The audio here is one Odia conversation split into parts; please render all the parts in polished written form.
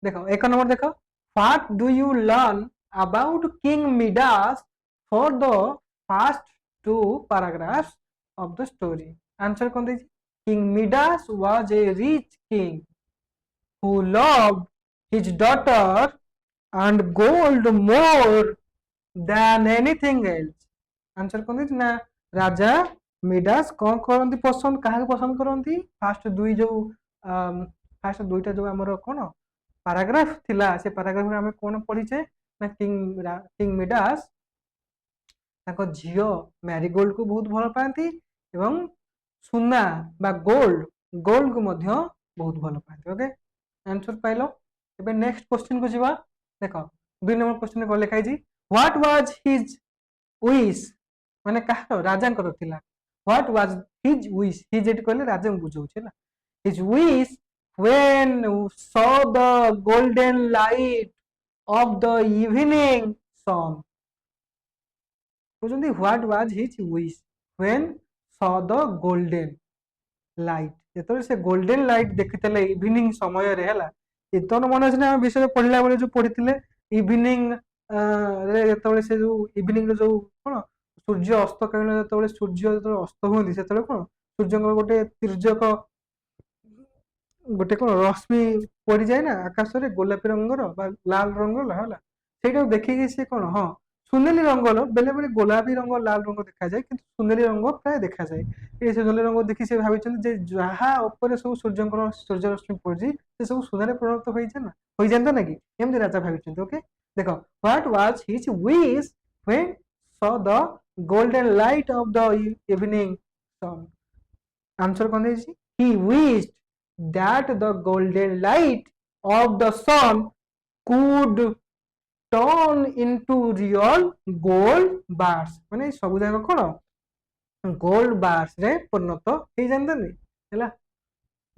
देखो एक नंबर देखो, what do you learn about king Midas for the first to paragraphs of the story. Answer कौन दीजिए? King Midas was a rich king who loved his daughter and gold more than anything else। Answer कौन दीजिए ना, राजा मिडास कौन करती पसंद, क्या पसंद करती? फास्ट दुई जो फास्ट दुईटा जो आमर कौन पैराग्राफ थिला, से पैराग्राफ में कौन पढ़ीचे ना, किंग मिडास ताको झियो मैरीगोल्ड को बहुत भल पाती एवं सुना बा गोल्ड गोल्ड को मध्य बहुत भल पाती। Okay answer pile. एबे नेक्स्ट क्वेश्चन को जीवा। देखो 2 नंबर क्वेश्चन को लिखा है व्हाट वाज हिज विश, माने कहार राजा कर थिला। What was his wish, his एट कहले राजा को बुझौ छै ना। His wish when saw the golden light of the evening sun. बुझंदी what was his wish when saw the golden light, जेतले से गोल्डन लाइट देखितले इवनिंग समय रे हला। एतन मन अछि ना विषय पढ़ला बेले जो पढ़ितले इवनिंग रे, जेतले से जो इवनिंग रे जो कोन सूर्य अस्त काल जेतले सूर्य जेतले अस्त होंदी सेतले कोन सूर्यंकर गोटे तिर्यक गोटे कोन रश्मि पड़ी जाए ना आकाश रे गोलापी रंगर बा लाल रंगर हला, सेटा देखि से कोन हां सुनेली रंगल बेले बेले गोलापी रंग लाल रंग देखा जाए किंतु सुनेली रंग प्राय देखा जाए। ये सुनेली रंग देखि से भाबिछन जे जहा ऊपर सब सूर्यंकर सूर्य रश्मि पड़ी से सब सुनारे परिणत होई छै ना, होई जानता ना कि एमदि राजा भाबिछन। ओके देखो what was his wish when saw the golden light of the evening sun. Answer कौन है? he wished that the golden light of the sun could turn into real gold bars, माने सब जाक कोन गोल्ड बार्स रे परिणत होई जानतनी हैला।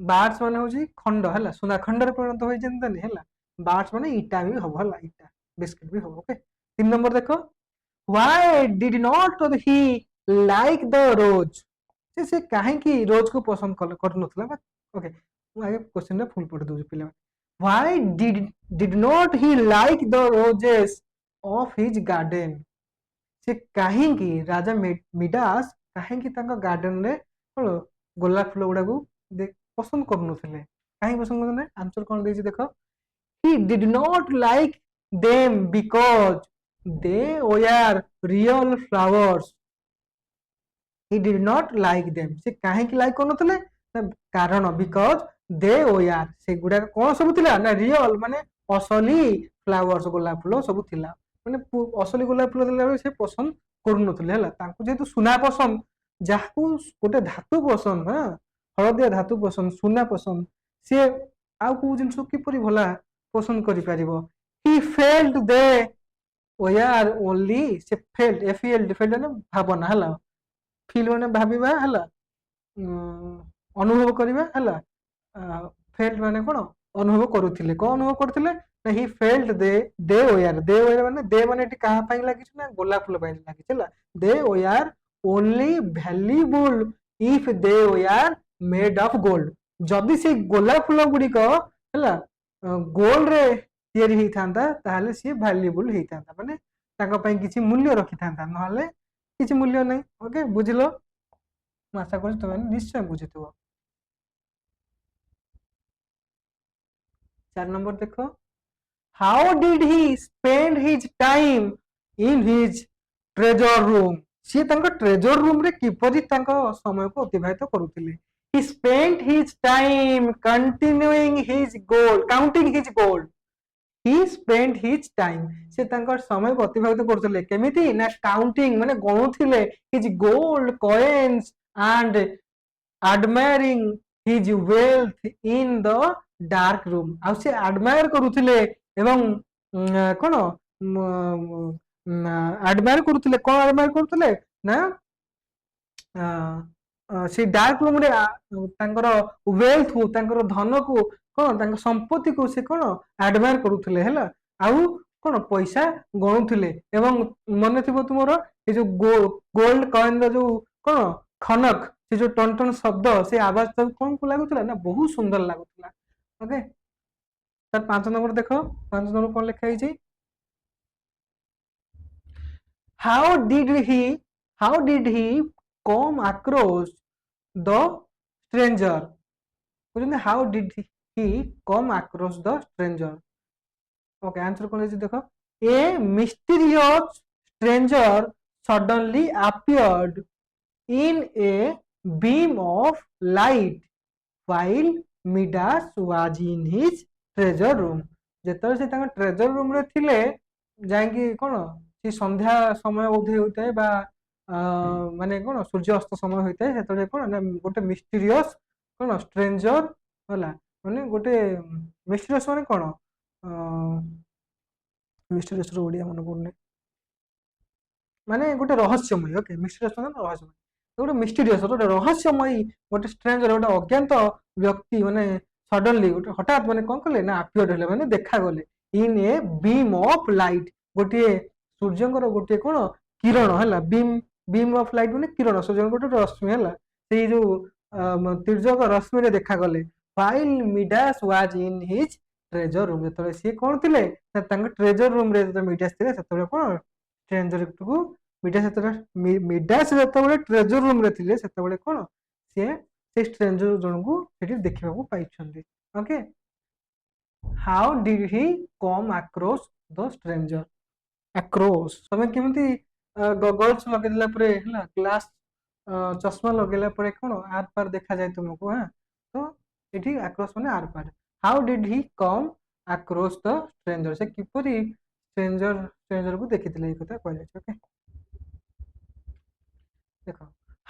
बार्स माने होजी खंड हैला, सोना खंड रे परिणत होई जानतनी हैला। बार्स माने ईटा भी हो हैला, ईटा बिस्किट भी हो। ओके 3 नंबर देखो, why did not he like the rose, से काहे की रोज को पसंद कर नथला। ओके मु आगे क्वेश्चन रे फुल पढ़ दउ पिला। why did not he like the roses of his garden, से काहे की राजा मिडास काहे की तांका गार्डन रे गोलाप फूल गुडा को पसंद कर नथले, काहे पसंद करने? आंसर कोन देछि देखो, he did not like them because they were real flowers। he did not like them, से काहे की लाइक करनथले कारण बिकॉज दे ओयार से गुडा कोन सब थिला ना रियल माने असली फ्लावर्स गोलाप फूल सब थिला, माने असली गोलाप फूल थिला से पसंद करनथले हैला। तांको जेतु सुना पसंद, जाकू गोटे धातु पसंद, हां हळदिया धातु पसंद, सुना पसंद, से आ को जिंस किपरि भला पसंद करि परिबो। he felt they were only, से felt felt felt ना भावना हैला, फील माने भाबिबा हैला, अनुभव करिबा हैला, फेल्ट माने कोन अनुभव करूथिले, को अनुभव करथिले ना ही फेल्ट दे ओयार माने दे माने एटी कहा पाई लागि छ ना गोलाप फूल पाई लागि छला। They were only valuable if they were made of gold, जदी से गोलाप फूल गुडी को हैला गोल्ड रे तयारी हेई थांता ताहाले से वैल्यूएबल हेई थांता, माने ताका पाई किछि मूल्य रखि थांता, नहले किछि मूल्य नै। ओके बुझिलो, मैं आशा करूँ तुम निश्चय बुझीथि। 4 नंबर देखो, how did he spend his time in his treasure room, सी तांको ट्रेजर रूम रे किपरि तांको समय को अतिबाहित करूथिले। He spent his time continuing his gold counting his gold, he spent his time से तांको समय को अतिबाहित करथिले केमिति ना काउंटिंग माने गणुथिले his gold coins and admiring his wealth in the dark room। आ से admire करूथिले एवं कोन admire करूथिले, कोन admire करूथिले ना से डार्क रूम रे तांकर वेल्थ को तांकर धन को कोन तांकर संपत्ति को से कोन admire करूथिले हैला। आउ कोन पैसा गणुथिले एवं मन थिबो तुमरो ए जो गोल्ड कॉइन रो जो कोन खनक से जो टन टन शब्द से आवाज सब कौन को लागुला ना बहुत सुंदर लागुला। ओके ତାର 5 ନମ୍ବର ଦେଖ, 5 ନମ୍ବର କଣ ଲେଖା ହେଇଛି? How did he come across the stranger? ବୁଝୁଛନ୍ତି how did he come across the stranger? Okay answer कौन है देखो, a mysterious stranger suddenly appeared in a beam of light while Midas was in his treasure room. ଯେତେବେଳେ ସେ ତାଙ୍କ ଟ୍ରେଜର ରୁମ ରେ ଥିଲେ, ଯାଇକି କଣ ସେ ସନ୍ଧ୍ୟା ସମୟ ବୋଧେ ହୋଇଥାଏ ବା ମାନେ କଣ ସୂର୍ଯ୍ୟ ଅସ୍ତ ସମୟ ହୋଇଥାଏ, ସେତେବେଳେ କଣ ନା ଗୋଟେ ମିଷ୍ଟେରିୟସ୍ କଣ ଷ୍ଟ୍ରେଞ୍ଜର ହେଲା, ମାନେ ଗୋଟେ ମିଷ୍ଟେରିୟସ୍ ମାନେ କଣ ମିଷ୍ଟେରିୟସ୍ ର ଓଡିଆ ମନେ ପଡୁନି, ମାନେ ଗୋଟେ ରହସ୍ୟମୟ। ଓକେ ମିଷ୍ଟେରିୟସ୍ ମାନେ ରହସ୍ୟମୟ, ଗୋଟେ ମିଷ୍ଟେରିୟସ୍ ଗୋଟେ ରହସ୍ୟମୟୀ ଗୋଟେ ଷ୍ଟ୍ରେଞ୍ଜର ଗୋଟେ ଅଜ୍ଞାତ ବ୍ୟକ୍ତି ମାନେ ସଡନଲି ଗୋଟେ ହଠାତ୍ ମାନେ କଣ କଲେ ନା ଆପିୟର୍ଡ ହେଲେ, ମାନେ ଦେଖାଗଲେ in a beam of light, ଗୋଟିଏ ସୂର୍ଯ୍ୟଙ୍କର ଗୋଟିଏ କଣ କିରଣ ହେଲା, ବିମ୍ ଅଫ୍ ଲାଇଟ୍ ମାନେ କିରଣ, ସୂର୍ଯ୍ୟଙ୍କର ଗୋଟେ ରଶ୍ମି ହେଲା, ସେଇ ଯୋଉ ତିର୍ଯ୍ୟକ ରଶ୍ମିରେ ଦେଖାଗଲେ while Midas was in his treasure room। ଯେତେବେଳେ ସିଏ କଣ ଥିଲେ ତାଙ୍କ ଟ୍ରେଜର ରୁମ ରେ ଯେତେବେଳେ ମିଡାସ ଥିଲେ, ସେତେବେଳେ କଣ ଷ୍ଟ୍ରେଞ୍ଜରକୁ ମିଡାସ ଯେତେବେଳେ ଟ୍ରେଜର ରୁମ ରେ ଥିଲେ, ସେତେବେଳେ କଣ ସିଏ ସେ ଷ୍ଟ୍ରେଞ୍ଜର ଜଣଙ୍କୁ ସେଠି ଦେଖିବାକୁ ପାଇଛନ୍ତି। Okay how did he come across the stranger? Across ତମେ କେମିତି ଗଗଲ୍ସ ଲଗେଇଦେଲା ପରେ ହେଲା, ଗ୍ଲାସ ଚଷମା ଲଗେଇଲା ପରେ କଣ ଆର ପାର ଦେଖାଯାଏ ତୁମକୁ, ହଁ ତ ଏଠି ଆକ୍ରୋସ୍ ମାନେ ଆର ପାର। How did he come across the stranger? ସେ କିପରି ଷ୍ଟ୍ରେଞ୍ଜରକୁ ଦେଖିଥିଲେ, ଏଇ କଥା କୁହାଯାଇଛି। ଓକେ ଦେଖ,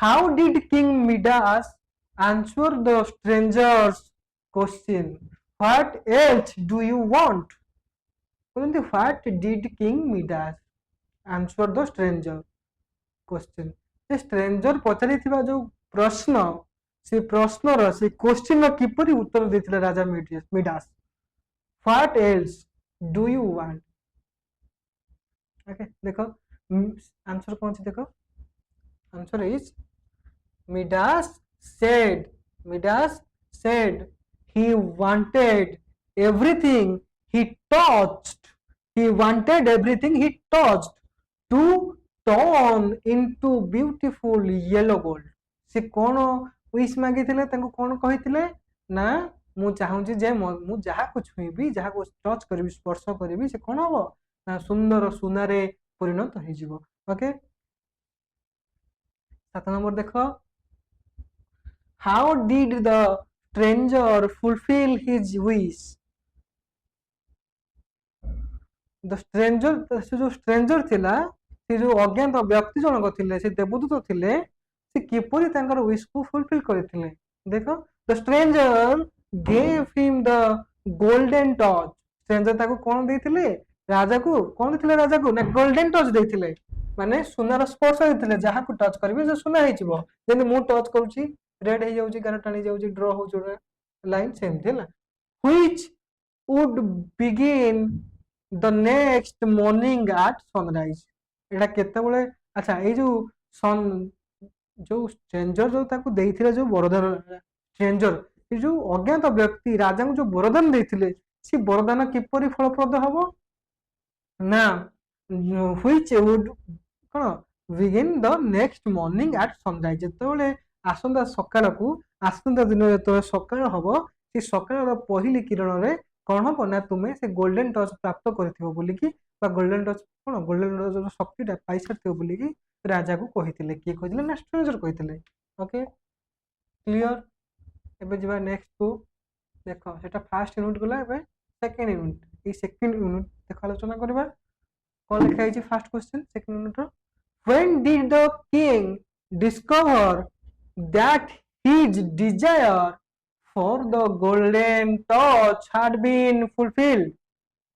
how did king Midas answer the stranger's question, what else do you want? what did King Midas answer the stranger question? ସେ ଷ୍ଟ୍ରେଞ୍ଜର ପଚାରିଥିବା ଯୋଉ ପ୍ରଶ୍ନ, ସେ ପ୍ରଶ୍ନର ସେ କ୍ୱେଶ୍ଚିନର କିପରି ଉତ୍ତର ଦେଇଥିଲେ ରାଜା Midas? what else do you want? Okay ଦେଖ ଆନ୍ସର କଣ ଅଛି ଦେଖ, answer is Midas said he wanted everything he touched to turn into beautiful yellow gold। ସେ କଣ ୱିଶ ମାଗିଥିଲେ, ତାଙ୍କୁ କଣ କହିଥିଲେ ନା ମୁଁ ଚାହୁଁଛି ଯେ ମୁଁ ଯାହାକୁ ଛୁଇଁବି, ଯାହାକୁ ଟଚ୍ କରିବି, ସ୍ପର୍ଶ କରିବି, ସେ କଣ ହବ ନା ସୁନ୍ଦର ସୁନାରେ ପରିଣତ ହେଇଯିବ। ଓକେ 7 ନମ୍ବର ଦେଖ, how did the stranger fulfill his wish? the stranger ସେ ଯୋଉ ଷ୍ଟ୍ରେଞ୍ଜର ଥିଲା, ସେ ଯୋଉ ଅଜ୍ଞାତ ବ୍ୟକ୍ତି ଜଣକ ଥିଲେ, ସେ ଦେବଦୂତ ଥିଲେ, ସେ କିପରି ତାଙ୍କର ୱିଶକୁ ଫୁଲଫିଲ କରିଥିଲେ? ଦେଖ the stranger gave him the golden touch। Stranger ତାକୁ କଣ ଦେଇଥିଲେ, ରାଜାକୁ କଣ ଦେଇଥିଲେ, ରାଜାକୁ ନା ଗୋଲ୍ଡେନ ଟଚ୍ ଦେଇଥିଲେ, ମାନେ ସୁନାର ସ୍ପର୍ଶ ଦେଇଥିଲେ, ଯାହାକୁ ଟଚ୍ କରିବେ ସେ ସୁନା ହେଇଯିବ। ଯେମିତି ମୁଁ ଟଚ୍ କରୁଛି ରେଡ୍ ହେଇଯାଉଛି, ଗାର ଟାଣି ଯାଉଛି, ଡ୍ର ହଉଛି ଗୋଟେ ଲାଇନ, ସେମିତି ହେଲା। which would begin the next morning at sunrise। ଏଟା କେତେବେଳେ, ଆଚ୍ଛା ଏଇ ଯୋଉ ଯୋଉ ଷ୍ଟ୍ରେଞ୍ଜର ଯୋଉ ତାକୁ ଦେଇଥିଲେ ଯୋଉ ବରଦାନ, ଷ୍ଟ୍ରେଞ୍ଜର ଏ ଯୋଉ ଅଜ୍ଞାତ ବ୍ୟକ୍ତି ରାଜାଙ୍କୁ ଯୋଉ ବରଦାନ ଦେଇଥିଲେ, ସେ ବରଦାନ କିପରି ଫଳପ୍ରଦ ହବ ନା which would କଣ begin the next morning at sunrise। ଯେତେବେଳେ ଆସନ୍ତା ସକାଳକୁ, ଆସନ୍ତା ଦିନ ଯେତେବେଳେ ସକାଳ ହବ, ସେ ସକାଳର ପହିଲି କିରଣରେ କଣ ହବ ନା ତୁମେ ସେ ଗୋଲ୍ଡେନ ଟଚ୍ ପ୍ରାପ୍ତ କରିଥିବ ବୋଲିକି, ବା ଗୋଲ୍ଡେନ ଟଚ୍ କଣ ଗୋଲ୍ଡେନ ଟଚ୍ ଶକ୍ତିଟା ପାଇସାରିଥିବ ବୋଲିକି ରାଜାକୁ କହିଥିଲେ। କିଏ କହିଥିଲେ ନା ଷ୍ଟ୍ରେଞ୍ଜର କହିଥିଲେ। Okay clear. ଏବେ ଯିବା ନେକ୍ସଟ କୁ, ଦେଖ ସେଟା ଫାର୍ଷ୍ଟ ୟୁନିଟ୍ ଗଲା, ଏବେ ସେକେଣ୍ଡ ୟୁନିଟ୍। এই সেকেন্ড ୟୁନିଟ୍ ଦେଖ ଆଲୋଚନା କରିବା। କଣ ଲେଖା ହେଇଛି ଫାର୍ଷ୍ଟ କ୍ୱେଶ୍ଚନ ସେକେଣ୍ଡ ୟୁନିଟ୍ ର, when did the king discover that his desire for the golden touch had been fulfilled?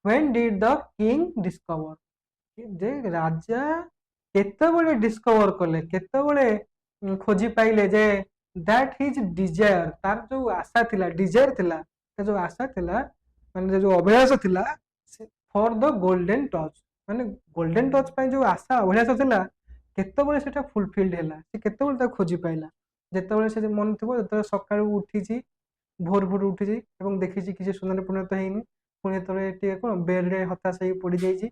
when did the king discover? ଯେ ରାଜା କେତେବେଳେ ଡିସ୍କଭର କଲେ, କେତେବେଳେ ଖୋଜି ପାଇଲେ ଯେ that his desire, ତାର ଯୋଉ ଆଶା ଥିଲା, ଡିଜାୟାର ଥିଲା, ତା ଯୋଉ ଆଶା ଥିଲା, ମାନେ ଯୋଉ ଅଭିଳାଷ ଥିଲା ଫର ଦ ଗୋଲ୍ଡେନ ଟଚ୍, ମାନେ ଗୋଲ୍ଡେନ ଟଚ୍ ପାଇଁ ଯୋଉ ଆଶା ଅଭିଳାଷ ଥିଲା, କେତେବେଳେ ସେଟା ଫୁଲଫିଲ୍ଡ ହେଲା, ସେ କେତେବେଳେ ତାକୁ ଖୋଜି ପାଇଲା? ଯେତେବେଳେ ସେ ମନେ ଥିବ, ଯେତେବେଳେ ସକାଳୁ ଉଠିଛି, ଭୋର ଭୋର ଉଠିଛି ଏବଂ ଦେଖିଛି କିଛି ସୁନାରେ ପରିଣତ ହେଇନି, ପୁଣି ଯେତେବେଳେ ଟିକେ କ'ଣ ବେଡ୍ରେ ହତାଶ ହେଇକି ପଡ଼ିଯାଇଛି,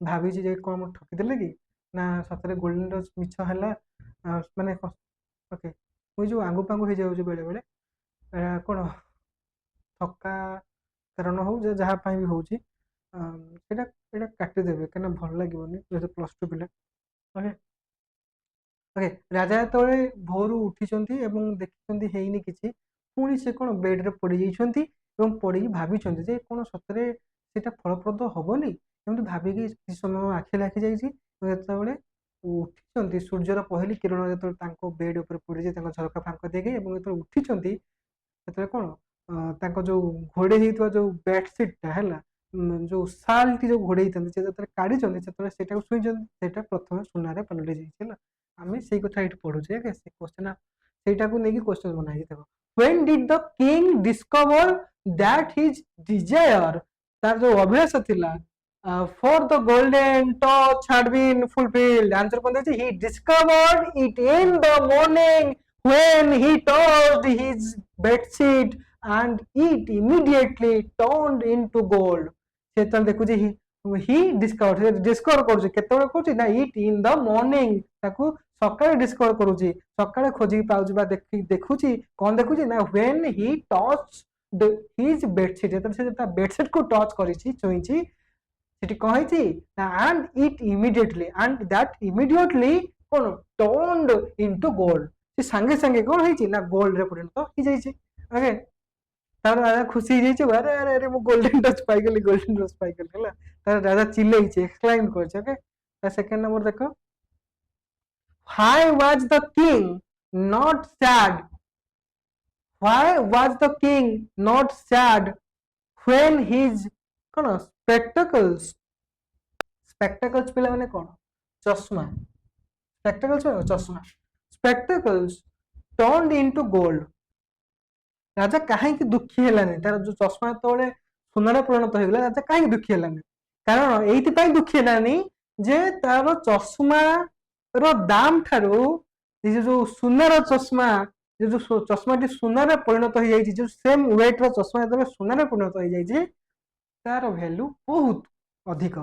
ଭାବିଛି ଯେ କ'ଣ ମୁଁ ଠକିଦେଲେ କି ନା ସତରେ ଗୋଲ୍ଡେନ୍ ଡୋଜ୍ ମିଛ ହେଲା। ମାନେ ଓକେ, ମୁଁ ଯେଉଁ ଆଙ୍ଗୁ ପାଙ୍ଗୁ ହେଇଯାଉଛି ବେଳେବେଳେ, କ'ଣ ଥକା କାରଣ ହଉ ଯାହା ପାଇଁ ବି ହଉଛି, ସେଇଟା ଏଇଟା କାଟିଦେବେ କାହିଁକିନା ଭଲ ଲାଗିବନି ଯେହେତୁ +2 ପିଲା। ଓକେ ଓକେ, ରାଜା ଯେତେବେଳେ ଭୋରୁ ଉଠିଛନ୍ତି ଏବଂ ଦେଖିଛନ୍ତି ହେଇନି କିଛି, ପୁଣି ସେ କ'ଣ ବେଡ୍ରେ ପଡ଼ିଯାଇଛନ୍ତି ଏବଂ ପଡ଼ିକି ଭାବିଛନ୍ତି ଯେ କ'ଣ ସତରେ ସେଇଟା ଫଳପ୍ରଦ ହବନି। ଏମିତି ଭାବିକି କିଛି ସମୟ ଆଖି ଲାଖି ଯାଇଛି। ଯେତେବେଳେ ଉଠିଛନ୍ତି, ସୂର୍ଯ୍ୟର ପହିଲି କିରଣ ଯେତେବେଳେ ତାଙ୍କ ବେଡ୍ ଉପରେ ପଡ଼ିଛି ତାଙ୍କ ଝରକା ଫାଙ୍କ ଦେଇକି, ଏବଂ ଯେତେବେଳେ ଉଠିଛନ୍ତି ସେତେବେଳେ କ'ଣ ତାଙ୍କ ଯେଉଁ ଘୋଡ଼େଇ ହେଇଥିବା ଯେଉଁ ବେଡସିଟ୍ଟା ହେଲା, ଯେଉଁ ଶାଲ୍ଟି ଯେଉଁ ଘୋଡ଼େଇ ହେଇଥାନ୍ତି ସେ ଯେତେବେଳେ କାଢ଼ିଛନ୍ତି, ସେତେବେଳେ ସେଇଟାକୁ ଛୁଇଁଛନ୍ତି, ସେଇଟା ପ୍ରଥମେ ସୁନାରେ ପାଲଟି ଯାଇଛି ହେଲା। ଆମେ ସେଇ କଥା ଏଇଠି ପଢୁଛେ। ଓକେ, ସେ କ୍ୱେଶ୍ଚନ ସେଇଟାକୁ ନେଇକି କ୍ୱେଶ୍ଚନ ବନା ହେଇଛି। ଦେଖ, when did the king discover that his desire, ତାର ଯୋଉ ଅଭିଳାଷ ଥିଲା, for the golden touch had been fulfilled, answer କ'ଣ ଦେଇଛି? He discovered it in the morning when he touched his bedsheet and it immediately turned into gold। ସେ ତାହେଲେ ଦେଖୁଛି ହି ଡିସ୍କଭର କରୁଛି, କେତେବେଳେ କରୁଛି ନା ଇଟ୍ ଇନ୍ ଦ ମର୍ଣ୍ଣିଂ, ତାକୁ ସକାଳେ ଡିସ୍କଭର କରୁଛି, ସକାଳେ ଖୋଜିକି ପାଉଛି ବା ଦେଖୁଛି। କ'ଣ ଦେଖୁଛି ନା ହ୍ୱେନ୍ ହି ଟଚ୍ଡ ହିଜ୍ ବେଡସିଟ୍, ଯେତେବେଳେ ସେ ତା ବେଡସିଟ୍କୁ ଟଚ୍ କରିଛି, ଛୁଇଁଛି, ସେଠି କ'ଣ ହେଇଛି ନା and it immediately, and that immediately କ'ଣ ଟର୍ନଡ ଇନଟୁ ଗୋଲ୍ଡ, ସେ ସାଙ୍ଗେ ସାଙ୍ଗେ କ'ଣ ହେଇଛି ନା ଗୋଲ୍ଡରେ ପରିଣତ ହେଇଯାଇଛି। ଓକେ, ତାପରେ ରାଜା ଖୁସି ହେଇଯାଇଛି, ଆରେ ଆରେ ଆରେ ମୁଁ ଗୋଲ୍ଡେନ୍ ଟଚ୍ ପାଇଗଲି, ଗୋଲ୍ଡେନ୍ ଟଚ୍ ପାଇଗଲି ହେଲା। ତାପରେ ରାଜା ଚିଲେଇଛି, ଏକ୍ସକ୍ଲାଇମ୍ କରିଛି। ଓକେ, ସେକେଣ୍ଡ ନମ୍ବର ଦେଖ, why was the king not sad, why was the king not sad when his କ'ଣ spectacles, spectacles ପିଲାମାନେ କ'ଣ ଚଷମା, spectacles ଚଷମା, spectacles turned into gold, ରାଜା କାହିଁକି ଦୁଃଖୀ ହେଲାନି? ତାର ଯୋଉ ଚଷମା ଯେତେବେଳେ ସୁନାରେ ପରିଣତ ହେଇଗଲା, ରାଜା କାହିଁକି ଦୁଃଖୀ ହେଲାନି? କାରଣ ଏଇଥିପାଇଁ ଦୁଃଖୀ ହେଲାନି ଯେ ତାର ଚଷମାର ଦାମ ଠାରୁ ଯୋଉ ସୁନାର ଚଷମା, ଯୋଉ ଚଷମାଟି ସୁନାରେ ପରିଣତ ହେଇଯାଇଛି, ଯୋଉ ସେମ୍ ୱେଟ୍ର ଚଷମା ଯେତେବେଳେ ସୁନାରେ ପରିଣତ ହେଇଯାଇଛି, ତାର ଭ୍ୟାଲୁ ବହୁତ ଅଧିକ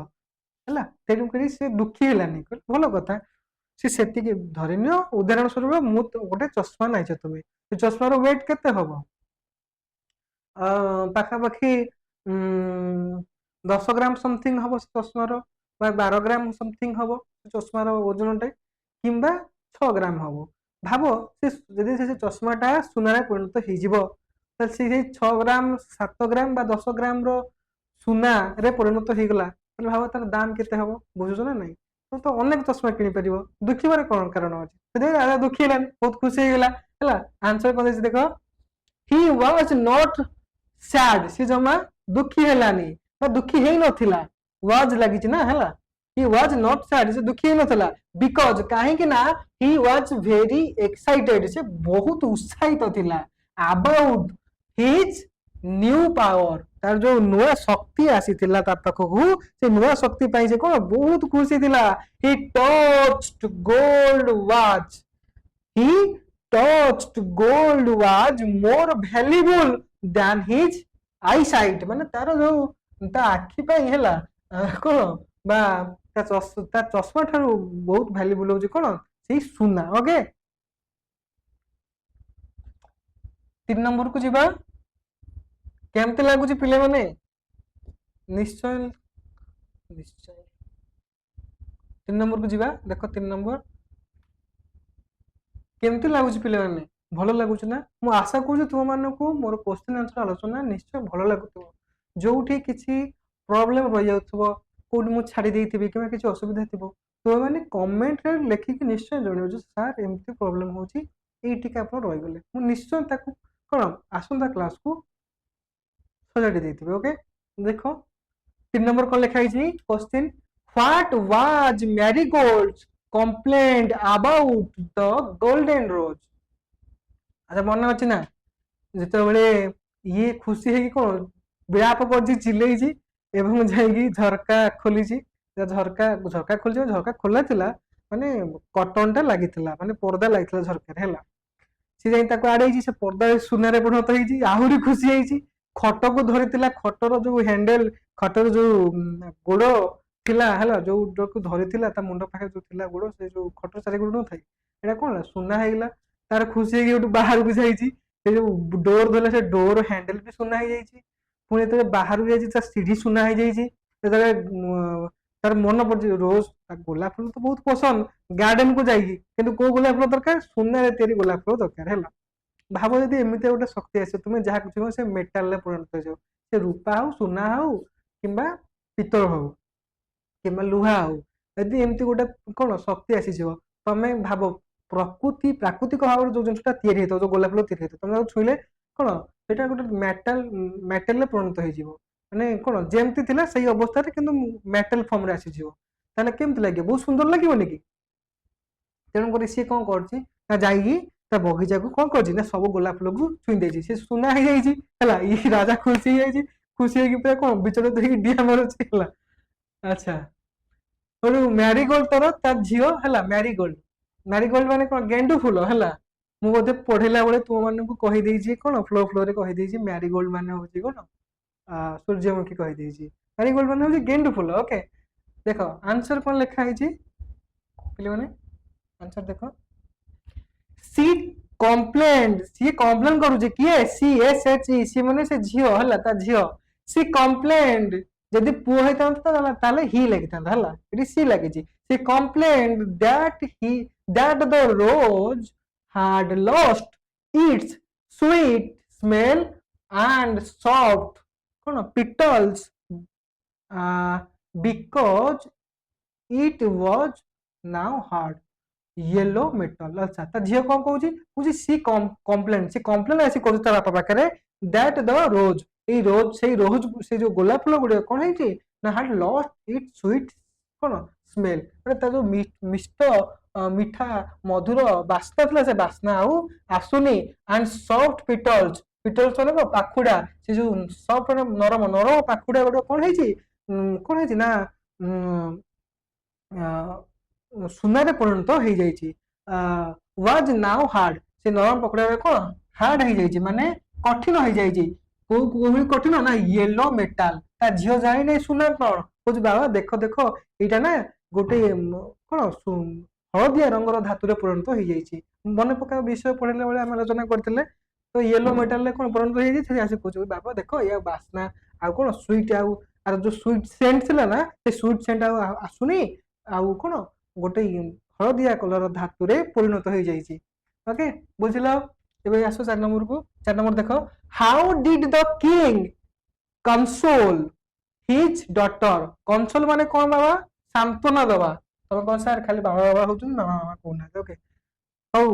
ହେଲା। ତେଣୁକରି ସେ ଦୁଃଖୀ ହେଲାନି, ଭଲ କଥା। ସେ ସେତିକି ଧରିନିଅ, ଉଦାହରଣ ସ୍ୱରୂପ ମୁଁ ଗୋଟେ ଚଷମା ନାଇଛ ତୁମେ, ସେ ଚଷମାର ୱେଟ୍ କେତେ ହବ? ପାଖାପାଖି 10 ଗ୍ରାମ ସମଥିଙ୍ଗ ହବ ସେ ଚଷମାର, ବା 12 ଗ୍ରାମ ସମଥିଙ୍ଗ ହବ ସେ ଚଷମାର ଓଜନଟେ, କିମ୍ବା 6 ଗ୍ରାମ ହବ। ଭାବ ସେ ଯଦି ସେ ଚଷମାଟା ସୁନାରେ ପରିଣତ ହେଇଯିବ, ତାହେଲେ ସେ 6 ଗ୍ରାମ, 7 ଗ୍ରାମ ବା 10 ଗ୍ରାମର ସୁନାରେ ପରିଣତ ହେଇଗଲା, ତାହେଲେ ଭାବ ତାର ଦାମ କେତେ ହବ, ବୁଝୁଛ ନା ନାଇଁ? ତ ଅନେକ ଚଷମା କିଣିପାରିବ, ଦୁଃଖିବାରେ କ'ଣ କାରଣ ଅଛି? ସେଥିପାଇଁ ରାଜା ଦୁଃଖୀ ହେଲାନି, ବହୁତ ଖୁସି ହେଇଗଲା ହେଲା। ଆନ୍ସର କ'ଣ ଦେଇଛି ଦେଖ, he was not sad, ସେ ଜମା ଦୁଃଖୀ ହେଲାନି ବା ଦୁଃଖୀ ହେଇନଥିଲା, was ଲାଗିଛି ନା ହେଲା। he was not sad, ସେ ଦୁଃଖୀ ହେଇନଥିଲା, because କାହିଁକି ନା he was very excited, ସେ ବହୁତ ଉତ୍ସାହିତ ଥିଲା, about his new power, ତାର ଯୋଉ ନୂଆ ଶକ୍ତି ଆସିଥିଲା ତା ପାଖକୁ, ସେ ନୂଆ ଶକ୍ତି ପାଇଁ ସେ କ'ଣ ବହୁତ ଖୁସି ଥିଲା। he touched gold was, he touched gold was more valuable than his eyesight, ମାନେ ତାର ଯୋଉ ତା ଆଖି ପାଇଁ ହେଲା କ'ଣ ବା ତା ଚଷମା ଠାରୁ ବହୁତ ଭ୍ୟାଲୁଏବଲ ହଉଛି କ'ଣ ସେଇ ସୁନା। ଓକେ, 3 ନମ୍ବରକୁ ଯିବା। କେମିତି ଲାଗୁଛି ପିଲାମାନେ? ନିଶ୍ଚୟ ନିଶ୍ଚୟ 3 ନମ୍ବରକୁ ଯିବା। ଦେଖ 3 ନମ୍ବର କେମିତି ଲାଗୁଛି ପିଲାମାନେ? ଭଲ ଲାଗୁଛି ନା? ମୁଁ ଆଶା କରୁଛି ତୁମମାନଙ୍କୁ ମୋର କ୍ୱେଶ୍ଚିନ୍ ଆନ୍ସର ଆଲୋଚନା ନିଶ୍ଚୟ ଭଲ ଲାଗୁଥିବ। ଯୋଉଠି କିଛି ପ୍ରୋବ୍ଲେମ୍ ରହିଯାଉଥିବ, କୋଉଠି ମୁଁ ଛାଡ଼ି ଦେଇଥିବି କିମ୍ବା କିଛି ଅସୁବିଧା ଥିବ, ତୁମେମାନେ କମେଣ୍ଟରେ ଲେଖିକି ନିଶ୍ଚୟ ଜଣାଇବ ଯେ ସାର୍ ଏମିତି ପ୍ରୋବ୍ଲେମ୍ ହେଉଛି, ଏଇଠିକି ଆପଣ ରହିଗଲେ। ମୁଁ ନିଶ୍ଚୟ ତାକୁ କ'ଣ ଆସନ୍ତା କ୍ଲାସକୁ ସଜାଡ଼ି ଦେଇଥିବେ। ଓକେ, ଦେଖ 3 ନମ୍ବର କ'ଣ ଲେଖା ହେଇଛି question, what was Marigold complained about the golden rose। ଆଚ୍ଛା, ମନେ ଅଛି ନା ଯେତେବେଳେ ଇଏ ଖୁସି ହେଇକି କ'ଣ ବିଳାପ କରିଛି, ଚିଲେଇଛି ଏବଂ ଯାଇକି ଝରକା ଖୋଲିଛି, ଝରକା ଖୋଲିଛି, ଝରକା ଖୋଲା ଥିଲା ମାନେ କଟନଟା ଲାଗିଥିଲା, ମାନେ ପର୍ଦା ଲାଗିଥିଲା ଝରକାରେ ହେଲା। ସେ ଯାଇ ତାକୁ ଆଡେଇଛି, ସେ ପର୍ଦା ସୁନାରେ ପରିଣତ ହେଇଛି, ଆହୁରି ଖୁସି ହେଇଛି। ଖଟକୁ ଧରିଥିଲା, ଖଟର ଯୋଉ ହ୍ୟାଣ୍ଡେଲ, ଖଟର ଯୋଉ ଗୋଡ ଥିଲା ହେଲା, ଯୋଉଟାକୁ ଧରିଥିଲା ତା ମୁଣ୍ଡ ପାଖରେ ଯୋଉ ଥିଲା ଗୋଡ, ସେ ଯୋଉ ଖଟ ଚାରି ଗୋଡ ନଥାଏ, ଏଇଟା କଣ ହେଲା ସୁନା ହେଇଗଲା। ତାର ଖୁସି ହେଇକି ଗୋଟେ ବାହାରକୁ ଯାଇଛି, ସେ ଯୋଉ ଡୋର ଧରିଲା ସେ ଡୋର ହ୍ୟାଣ୍ଡେଲ ବି ସୁନା ହେଇଯାଇଛି। ପୁଣି ଯେତେବେଳେ ବାହାରକୁ ଯାଇଛି ତା ସିଢି ସୁନା ହେଇଯାଇଛି। ଯେତେବେଳେ ତାର ମନେ ପଡୁଛି ରୋଜ, ଗୋଲାପ ଫୁଲ ତ ବହୁତ ପସନ୍ଦ, ଗାର୍ଡେନ କୁ ଯାଇକି କିନ୍ତୁ କୋଉ ଗୋଲାପ ଫୁଲ ଦରକାର, ସୁନାରେ ତିଆରି ଗୋଲାପ ଫୁଲ ଦରକାର ହେଲା। ଭାବ ଯଦି ଏମିତି ଗୋଟେ ଶକ୍ତି ଆସିବ, ତୁମେ ଯାହାକୁ ଚାହିଁବ ସେ ମେଟାଲରେ ପରିଣତ ହେଇଯିବ, ସେ ରୂପା ହଉ, ସୁନା ହଉ, କିମ୍ବା ପିତ୍ତଳ ହଉ, କିମ୍ବା ଲୁହା ହଉ। ଯଦି ଏମିତି ଗୋଟେ କଣ ଶକ୍ତି ଆସିଯିବ, ତମେ ଭାବ ପ୍ରାକୃତିକ ଭାବରେ ଯୋଉ ଜିନିଷଟା ତିଆରି ହେଇଥିବ, ଯୋଉ ଗୋଲାପ ଫୁଲ ତିଆରି ହେଇଥିବ, ତମେ ତାକୁ ଛୁଇଁଲେ କଣ ସେଟା ଗୋଟେ ମେଟାଲରେ ପରିଣତ ହେଇଯିବ। ମାନେ କଣ ଯେମିତି ଥିଲା ସେଇ ଅବସ୍ଥାରେ କିନ୍ତୁ ମେଟାଲ ଫର୍ମରେ ଆସିଯିବ। ତାହେଲେ କେମିତି ଲାଗିବ, ବହୁତ ସୁନ୍ଦର ଲାଗିବନି କି? ତେଣୁକରି ସିଏ କଣ କରୁଛି ନା ଯାଇକି ତା ବଗିଚାକୁ କଣ କରୁଛି ନା ସବୁ ଗୋଲାପ ଫୁଲକୁ ଛୁଇଁ ଦେଇଛି, ସେ ସୁନା ହେଇଯାଇଛି ହେଲା। ଇଏ ରାଜା ଖୁସି ହେଇଯାଇଛି, ଖୁସି ହେଇକି ପୁରା କଣ ବିଚଳିତ ହେଇକି ଡିଆ ମାରୁଛି ହେଲା। ଆଚ୍ଛା, ଗୋଟେ ମ୍ୟାରିଗୋଲ୍ଡ ତାର ତା ଝିଅ ହେଲା, ମ୍ୟାରିଗୋଲ୍ଡ। ମ୍ୟାରିଗୋଲ୍ଡ ମାନେ କଣ, ଗେଣ୍ଡୁ ଫୁଲ ହେଲା। ମୁଁ ବୋଧେ ପଢିଲା ବେଳେ ତୁମ ମାନଙ୍କୁ କହିଦେଇଛି କଣ, ଫ୍ଲୋରେ କହିଦେଇଛି ମ୍ୟାରିଗୋଲ୍ଡ ମାନେ ହଉଛି କଣ, ସୂର୍ଯ୍ୟମୁଖୀ କହିଦେଇଛି। ମ୍ୟାରିଗୋଲ୍ଡ ମାନେ ହଉଛି ଗେଣ୍ଡୁ ଫୁଲ। ଓକେ, ଦେଖ ଆନ୍ସର କଣ ଲେଖା ହେଇଛି ପିଲାମାନେ, ଆନ୍ସର ଦେଖ। ସି କମ୍ପ୍ଲେନ୍ଡ, ସିଏ କମ୍ପ୍ଲେନ୍ କରୁଛି, କିଏ, ସି ଏସ୍ ଏଚ୍ ଇ, ସି ମାନେ ସେ ଝିଅ ହେଲା, ତା ଝିଅ। ସି କମ୍ପ୍ଲେନ୍ଡ, ଯଦି ପୁଅ ହେଇଥାନ୍ତା ତାହେଲେ ହି ଲାଗିଥାନ୍ତା ହେଲା, ଏଠି ସି ଲାଗିଛି। She complained that the rose had lost its sweet smell and soft କଣ petals because it was now hard yellow metal। ଆଚ୍ଛା, ତା ଝିଅ କଣ କହୁଛି, କହୁଛି ସି କମ୍ପ୍ଲେନ୍ ଆସି କରୁଛି ତା ବାପା ପାଖରେ, ଦ୍ୟାଟ୍ ଦ ରୋଜ, ଏଇ ରୋଜ, ସେଇ ରୋଜ, ସେ ଯୋଉ ଗୋଲାପ ଫୁଲ ଗୁଡିକ କଣ ହେଇଛି ନା had lost its sweet କଣ ସ୍ମେଲ, ମାନେ ତା ଯୋଉ ମିଷ୍ଟ ମିଠା ମଧୁର ବାସ୍ନା ଥିଲା, ସେ ବାସ୍ନା ଆଉ ଆସୁନି। ଆଣ୍ଡ ସଫ୍ଟ ପିଟଲ୍ସ, ପିଟଲ୍ସ ମାନେ କଣ, ପାଖୁଡା, ସେ ଯୋଉ ସଫ୍ଟ ମାନେ ନରମ ନରମ ପାଖୁଡା ଗୁଡିକ କଣ ହେଇଛି, କଣ ହେଇଛି ନା ସୁନାରେ ପରିଣତ ହେଇଯାଇଛି। ୱାଜ ନାଉ ହାର୍ଡ, ସେ ନରମ ପକୋଡା କଣ ହାର୍ଡ ହେଇଯାଇଛି, ମାନେ କଠିନ ହେଇଯାଇଛି। କୋଉ କଠିନ ନା ୟେଲୋ ମେଟାଲ। ତା ଝିଅ ଜାଣିନାହିଁ ସୁନା କଣ, କହୁଛି ବାବା ଦେଖ ଦେଖ ଏଇଟା ନା ଗୋଟେ କଣ ହଳଦିଆ ରଙ୍ଗର ଧାତୁରେ ପରିଣତ ହେଇଯାଇଛି। ମନେ ପକା ବିଷୟ ପଢିଲା ବେଳେ ଆମେ ଆଲୋଚନା କରିଥିଲେ, ତ ୟେଲୋ ମେଟାଲରେ କଣ ପରିଣତ ହେଇଯାଇଛି, ସେ ଆସି କହୁଛି ବାବା ଦେଖ ଏଇ ବାସ୍ନା ଆଉ କଣ ସୁଇଟ, ଆଉ ଆର ଯୋଉ ସୁଇଟ ସେଣ୍ଟ ଥିଲା ନା, ସେ ସୁଇଟ ସେଣ୍ଟ ଆଉ ଆସୁନି, ଆଉ କଣ ଗୋଟେ ହଳଦିଆ କଲର ଧାତୁରେ ପରିଣତ ହେଇଯାଇଛି। ଓକେ, ବୁଝିଲ। ଏବେ ଆସ 4 ନମ୍ବରକୁ। 4 ନମ୍ବର ଦେଖ, how did the king console his daughter. Console ମାନେ କଣ ବାବା, ସାନ୍ତ୍ୱନା ଦବା। ତମେ କଣ ସାର୍ ଖାଲି ବାବା ବାବା ହଉଛନ୍ତି, ମାମା ମାମା କହୁନାହାନ୍ତି। ଓକେ, ହଉ,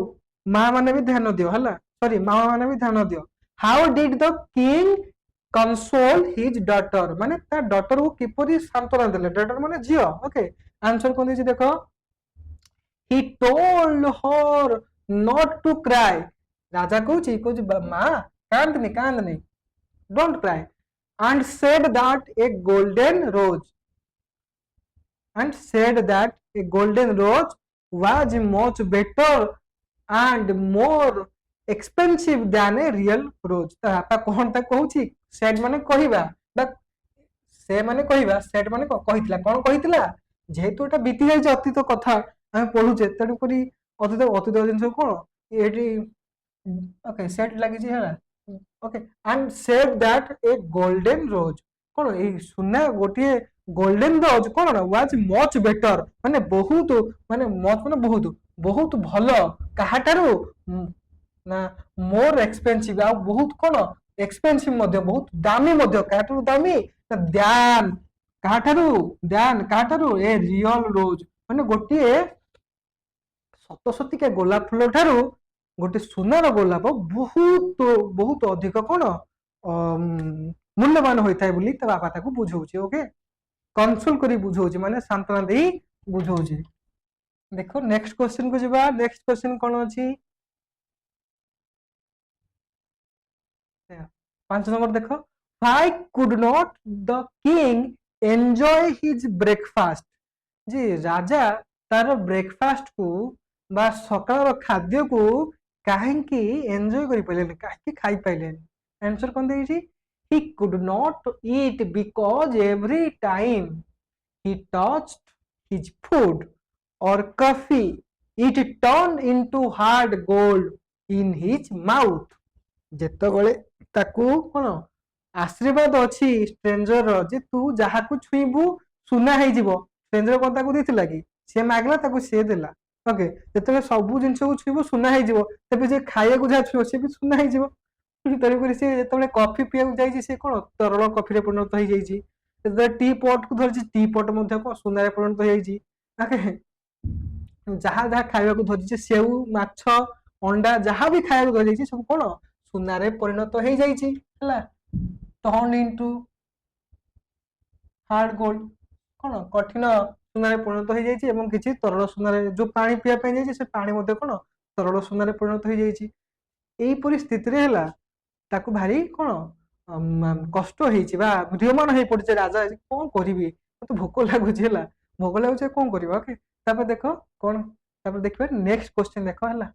ମା ମାନେ ବି ଧ୍ୟାନ ଦିଅ ହେଲା, ସରି ମାମା ମାନେ ବି ଧ୍ୟାନ ଦିଅ। How did the king console his daughter, ମାନେ ତା ଡଟରକୁ କିପରି ସାନ୍ତ୍ୱନା ଦେଲେ, ଡଟର ମାନେ ଝିଅ। ଓକେ, ଆନ୍ସର କଣ ଦେଇଛି ଦେଖ, he told her not to cry. ରାଜା କହୁଛି ମା କାନ୍ଦନି କାନ୍ଦନି, don't cry, and said that a golden rose was much better and more expensive than a real rose। ତା ବାପା କଣ ତା କହୁଛି, said ମାନେ କହିବା, ସେ ମାନେ କହିବା, said ମାନେ କହିଥିଲା, କଣ କହିଥିଲା, ଯେହେତୁ ଏଟା ବିତି ଯାଇଛି ଅତୀତ କଥା ଆମେ ପଢୁଛେ, ତେଣୁକରି ଅତୀତ ଜିନିଷ କଣ ଏଠି ଓକେ ସେଟ୍ ଲାଗିଛି ହେଲା। Okay, and said that a golden rose, କଣ ଏଇ ସୁନା ଗୋଟିଏ ଗୋଲ୍ଡେନ ରୋଜ କଣ ନା ୱାଜ ମଚ୍ ବେଟର, ମାନେ ବହୁତ, ମାନେ ମଚ୍ ମାନେ ବହୁତ, ବହୁତ ଭଲ, କାହାଠାରୁ ନା ମୋର ଏକ୍ସପେନ୍ସିଭ, ଆଉ ବହୁତ କଣ ଏକ୍ସପେନ୍ସିଭ ମଧ୍ୟ, ବହୁତ ଦାମୀ ମଧ୍ୟ, କାହାଠାରୁ ଦାମୀ ନା ଦ୍ୟାନ, କାହାଠାରୁ ଦ୍ୟାନ, କାହାଠାରୁ ଏ ରିଅଲ ରୋଜ, ମାନେ ଗୋଟିଏ ସତ ସତିକା ଗୋଲାପ ଫୁଲ ଠାରୁ ଗୋଟେ ସୁନାର ଗୋଲାପ ବହୁତ ବହୁତ ଅଧିକ କଣ ମୂଲ୍ୟବାନ ହୋଇଥାଏ ବୋଲି ତା ବାପା ତାକୁ ବୁଝଉଛି। ଓକେ, କନସୋଲ କରି ବୁଝଉଛି, ମାନେ ସାନ୍ତ୍ୱନା ଦେଇ ବୁଝଉଛି। ଦେଖ ନେକ୍ସଟ କ୍ୱେଶ୍ଚନ କୁ ଯିବା। ନେକ୍ସଟ କ୍ୱେଶ୍ଚନ କଣ ଅଛି, 5 ନମ୍ବର ଦେଖ, why could not the king enjoy his breakfast। ଯେ ରାଜା ତାର ବ୍ରେକଫାଷ୍ଟ କୁ ବା ସକାଳର ଖାଦ୍ୟକୁ କାହିଁକି ଏନ୍ଜୟ କରିପାରିଲେନି, କାହିଁକି ଖାଇପାରିଲେନି। ଆନ୍ସର କଣ ଦେଇଛି, he could not eat because every time he touched his food or coffee it turned into hard gold in his mouth. ଯେତେବେଳେ ତାକୁ କଣ ଆଶୀର୍ବାଦ ଅଛି ଷ୍ଟ୍ରେଞ୍ଜର ଯେ ତୁ ଯାହାକୁ ଛୁଇଁବୁ ସୁନା ହେଇଯିବ, ଷ୍ଟ୍ରେଞ୍ଜର କଣ ତାକୁ ଦେଇଥିଲା କି? ସିଏ ମାଗିଲା ତାକୁ ସିଏ ଦେଲା। ଓକେ, ଯେତେବେଳେ ସବୁ ଜିନିଷକୁ ଛୁଇଁବୁ ସୁନା ହେଇଯିବ, ତେବେ ଯେ ଖାଇବାକୁ ଯାହା ଛୁଇଁବ ସିଏ ବି ସୁନା ହେଇଯିବ। ତେଣୁକରି ସିଏ ଯେତେବେଳେ କଫି ପିଇବାକୁ ଯାଇଛି ସିଏ କଣ ତରଳ କଫିରେ ପରିଣତ ହେଇଯାଇଛି। ଯେତେବେଳେ ଟି ପଟକୁ ଧରିଛି ଟି ପଟ ମଧ୍ୟ କଣ ସୁନାରେ ପରିଣତ ହେଇଯାଇଛି। ଓକେ, ଯାହା ଯାହା ଖାଇବାକୁ ଧରିଛି ସେଉ, ମାଛ, ଅଣ୍ଡା ଯାହା ବି ଖାଇବାକୁ ଧରିଯାଇଛି ସବୁ କଣ ସୁନାରେ ପରିଣତ ହେଇଯାଇଛି ହେଲା। ଟର୍ନ ଇନଟୁ ହାର୍ଡ ଗୋଲ୍ଡ, କଣ କଠିନ ସୁନାରେ ପରିଣତ ହେଇଯାଇଛି ଏବଂ କିଛି ତରଳ ସୁନାରେ, ଯୋଉ ପାଣି ପିଇବା ପାଇଁ ଯାଇଛି ସେ ପାଣି ମଧ୍ୟ କଣ ତରଳ ସୁନାରେ ପରିଣତ ହେଇଯାଇଛି। ଏଇପରି ସ୍ଥିତିରେ ହେଲା ତାକୁ ଭାରି କଣ କଷ୍ଟ ହେଇଛି ବା ମ୍ରିୟମାଣ ହେଇ ପଡିছে ରାଜା, କଣ କରିବି ମତେ ଭୋକ ଲାଗୁଛି ହେଲା, ଭୋକ ଲାଗୁଛି କଣ କରିବା। ଓକେ, ତାପରେ ଦେଖ କଣ, ତାପରେ ଦେଖିବା ନେକ୍ସଟ କ୍ୱେଶ୍ଚନ ଦେଖ ହେଲା।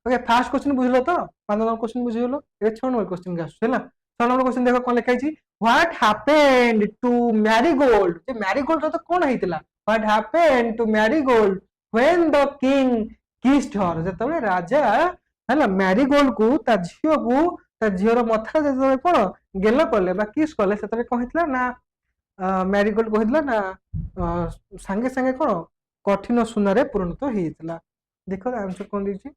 ଓକେ, ଫାର୍ଷ୍ଟ କ୍ୱେଶ୍ଚନ ବୁଝିଲ ତ, 5 ନମ୍ବର କ୍ୱେଶ୍ଚନ ବୁଝିଗଲ। ଏବେ 6 ନମ୍ବର କ୍ୱେଶ୍ଚନ ଆସୁଛି ହେଲା। 6 ନମ୍ବର କ୍ୱେଶ୍ଚନ ଦେଖ କଣ ଲେଖା ହେଇଛି, ହ୍ୱାଟ ହ୍ୟାପେଣ୍ଡ ଟୁ ମ୍ୟାରିଗୋଲ୍ଡ, ଯେ ମ୍ୟାରିଗୋଲ୍ଡ ର ତ କଣ ହେଇଥିଲା, what happened to Marigold when the king kissed her, ଯେତେବେଳେ ରାଜା ହେଲା ମ୍ୟାରିଗୋଲ୍ଡ କୁ ତା ଝିଅର ମଥାରେ ଯେତେବେଳେ କଣ ଗେଲ କଲେ ବା କିସ୍ କଲେ, ସେତେବେଳେ କଣ ହେଇଥିଲା ନା ମ୍ୟାରିଗୋଲ୍ଡ କହିଥିଲା ନା ସାଙ୍ଗେ ସାଙ୍ଗେ କଣ କଠିନ ସୁନାରେ ପରିଣତ ହେଇଯାଇଥିଲା। ଦେଖ ଆନ୍ସର କଣ ଦେଇଛି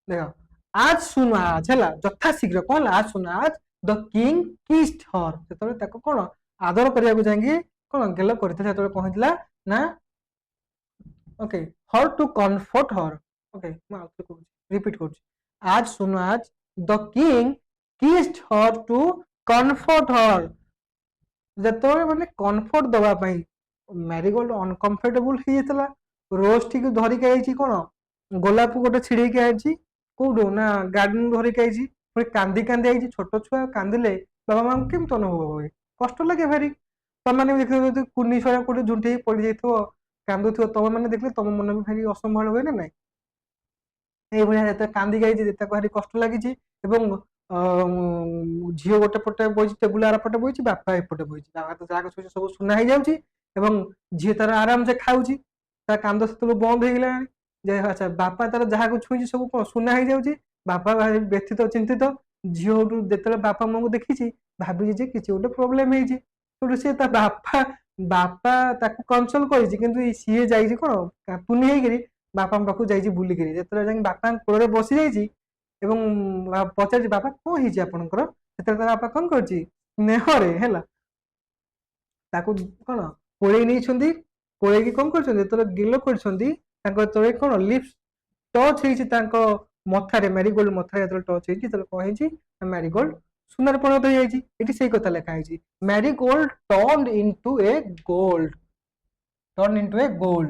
ଦେଖ, as soon as ହେଲା ଯଥାଶୀଘ୍ର କଣ ହେଲା, as soon as the king kissed her, ଯେତେବେଳେ ତାକୁ କଣ ଆଦର କରିବାକୁ ଯାଇକି କଣ ଗେଲ କରିଥିଲା, ସେତେବେଳେ କଣ ହେଇଥିଲା ନା okay her to comfort her, okay ମୁଁ ଆଉ ଥରେ କହୁଛି, ରିପିଟ୍ କରୁଛି, as soon as the king kissed her to comfort her, ଯେତେବେଳେ ମାନେ କମ୍ଫର୍ଟ ଦବା ପାଇଁ ମ୍ୟାରିଗୋଲ୍ଡ ଅନକମ୍ଫର୍ଟେବୁଲ ହେଇଯାଇଥିଲା, ରୋଜ ଟିକୁ ଧରିକି ଆଇଛି କଣ ଗୋଲାପ ଗୋଟେ ଛିଡେଇକି ଆଇଛି କୋଉଠୁ ନା ଗାର୍ଡେନ ଧରିକି ଆଇଛି, ପୁଣି କାନ୍ଦି କାନ୍ଦି ଆଇଛି। ଛୋଟ ଛୁଆ କାନ୍ଦିଲେ ବାବା ମାଙ୍କୁ କେମିତି ଅନୁଭବ ହୁଏ, କଷ୍ଟ ଲାଗେ ଭାରି। ତମମାନେ ବି ଦେଖିଥିବ ଯଦି କୁନି ଛୁଆ କୋଉଠି ଝୁଣ୍ଟି ହେଇ ପଡିଯାଇଥିବ କାନ୍ଦୁଥିବ, ତମ ମାନେ ଦେଖିଲେ ତମ ମନ ବି ଭାରି ଅସମ୍ଭାଳ ହୁଏ ନା ନାଇଁ। এইଭଳିଆ ଯେତେ କାନ୍ଦି ଯାଇଛି, ତାକୁ ଭାରି କଷ୍ଟ ଲାଗିଛି ଏବଂ ଝିଅ ଗୋଟେ ପଟେ ବଇଛି, ଟେବୁଲ ଆର ପଟେ ବଇଛି, ବାପା ଏପଟେ ବଇଛି, ବାପା ତ ଯାହା କିଛି ସବୁ ସୁନା ହେଇଯାଉଛି ଏବଂ ଝିଅ ତାର ଆରାମସେ ଖାଉଛି, ତା କାନ୍ଦ ସେତେବେଳେ ବନ୍ଦ ହେଇଗଲାଣି। ଯେ ଆଚ୍ଛା ବାପା ତାର ଯାହାକୁ ଛୁଇଁଛି ସବୁ କଣ ସୁନା ହେଇଯାଉଛି, ବାପା ଭାରି ବ୍ୟଥିତ ଚିନ୍ତିତ। ଝିଅ ଯେତେବେଳେ ବାପା ମାଙ୍କୁ ଦେଖିଛି ଭାବିଛି ଯେ କିଛି ଗୋଟେ ପ୍ରୋବ୍ଲେମ ହେଇଛି, ସେଠୁ ସିଏ ତା ବାପା ତାକୁ କନସୋଲ କରିଛି, କିନ୍ତୁ ସିଏ ଯାଇଛି କଣ ପୁନି ହେଇକିରି ବାପାଙ୍କ ପାଖକୁ ଯାଇଛି ବୁଲିକିରି। ଯେତେବେଳେ ଯାଇକି ବାପାଙ୍କ କୋଳରେ ବସି ଯାଇଛି ଏବଂ ପଚାରିଛି ବାପା କଣ ହେଇଛି ଆପଣଙ୍କର, ସେତେବେଳେ ତା ବାପା କଣ କରୁଛି ସ୍ନେହରେ ହେଲା ତାକୁ କଣ କୋଳେଇ ନେଇଛନ୍ତି, କୋଳେଇକି କଣ କରିଛନ୍ତି ଯେତେବେଳେ ଗିଲ କରିଛନ୍ତି, ତାଙ୍କ ଯେତେବେଳେ କଣ ଲିପ୍ସ ଟଚ୍ ହେଇଛି ତାଙ୍କ ମଥାରେ, ମ୍ୟାରିଗୋଲ୍ଡ ମଥାରେ ଯେତେବେଳେ ଟଚ୍ ହେଇଛି, ସେତେବେଳେ କଣ ହେଇଛି ମ୍ୟାରିଗୋଲ୍ଡ ସୁନାରେ ପରିଣତ ହେଇଯାଇଛି। ଏଠି ସେଇ କଥା ଲେଖା ହେଇଛି, ମ୍ୟାରିଗୋଲ୍ଡ ଟର୍ନଡ ଇନଟୁ ଏ ଗୋଲ୍ଡ, ଟର୍ନ ଇନଟୁ ଏ ଗୋଲ୍ଡ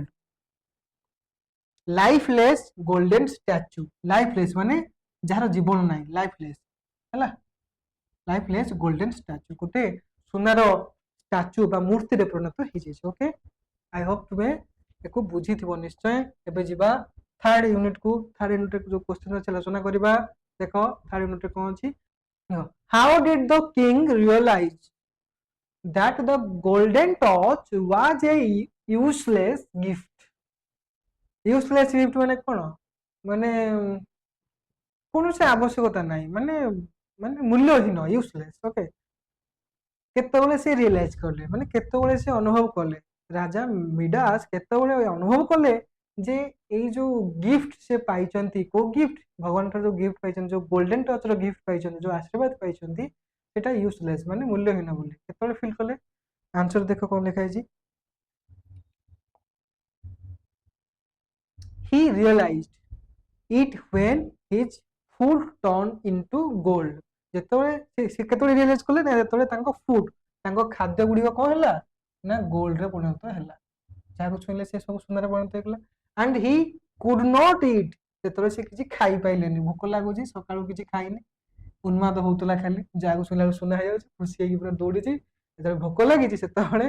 ଲାଇଫଲେସ୍ ଗୋଲ୍ଡେନ ଷ୍ଟାଚ୍ୟୁ। ଲାଇଫଲେସ୍ ମାନେ ଯାହାର ଜୀବନ ନାହିଁ, ଲାଇଫଲେସ୍ ହେଲା, ଲାଇଫଲେସ୍ ଗୋଲ୍ଡେନ ଷ୍ଟାଚ୍ୟୁ, ଗୋଟେ ସୁନାର ଷ୍ଟାଚ୍ୟୁ ବା ମୂର୍ତ୍ତିରେ ପରିଣତ ହେଇଯାଇଛି। ଓକେ, ଆଇ ହୋପ ତୁମେ ଏକୁ ବୁଝିଥିବ ନିଶ୍ଚୟ। ଏବେ ଯିବା ଥାର୍ଡ ୟୁନିଟ୍ କୁ। ଥାର୍ଡ ୟୁନିଟ୍ ଯୋଉ କ୍ୱେଶ୍ଚନ ଅଛି ଆଲୋଚନା କରିବା। ଦେଖ ଥାର୍ଡ ୟୁନିଟ୍ ରେ କଣ ଅଛି, how did the king realise that the golden torch was a useless gift। Useless gift ମାନେ କଣ, ମାନେ କୌଣସି ଆବଶ୍ୟକତା ନାହିଁ, ମାନେ ମାନେ ମୂଲ୍ୟହୀନ, ୟୁଜଲେସ୍। ଓକେ, କେତେବେଳେ ସେ ରିଏଲାଇଜ କଲେ, ମାନେ କେତେବେଳେ ସେ ଅନୁଭବ କଲେ, ରାଜା ମିଡାସ କେତେବେଳେ ଅନୁଭବ କଲେ ଯେ ଏଇ ଯୋଉ ଗିଫ୍ଟ ସେ ପାଇଛନ୍ତି, କୋଉ ଗିଫ୍ଟ, ଭଗବାନଙ୍କର ଯୋଉ ଗିଫ୍ଟ ପାଇଛନ୍ତି, ଯୋଉ ଗୋଲ୍ଡେନ ଟଚ୍ ର ଗିଫ୍ଟ ପାଇଛନ୍ତି, ଯୋଉ ଆଶୀର୍ବାଦ ପାଇଛନ୍ତି, ସେଟା ୟୁଜଲେସ୍ ମାନେ ମୂଲ୍ୟହୀନ ବୋଲି କେତେବେଳେ ଫିଲ୍ କଲେ। ଆନ୍ସର ଦେଖ କଣ ଲେଖା ହେଇଛି, he realized it when his food turned into gold। ଯେତେବେଳେ ସେ କେତେବେଳେ ରିଏଲାଇଜ କଲେ ନା, ଯେତେବେଳେ ତାଙ୍କ ଫୁଡ, ତାଙ୍କ ଖାଦ୍ୟ ଗୁଡିକ କଣ ହେଲା ନା ଗୋଲ୍ଡରେ ପରିଣତ ହେଲା, ଯାହାକୁ ଛୁଇଁଲେ ସେ ସବୁ ସୁନାରେ ପରିଣତ ହେଇଗଲା। ଆଣ୍ଡ ହି କୁଡ ନଟ୍ ଇଟ୍, ଯେତେବେଳେ ସେ କିଛି ଖାଇପାଇଲେନି, ଭୋକ ଲାଗୁଛି, ସକାଳୁ କିଛି ଖାଇନି, ଉନ୍ମାଦ ହଉଥିଲା ଖାଲି, ଯାହାକୁ ଛୁଇଁଲା ସୁନା ହେଇଯାଉଛି, ଖୁସି ହେଇକି ପୁରା ଦୌଡ଼ିଛି, ଯେତେବେଳେ ଭୋକ ଲାଗିଛି ସେତେବେଳେ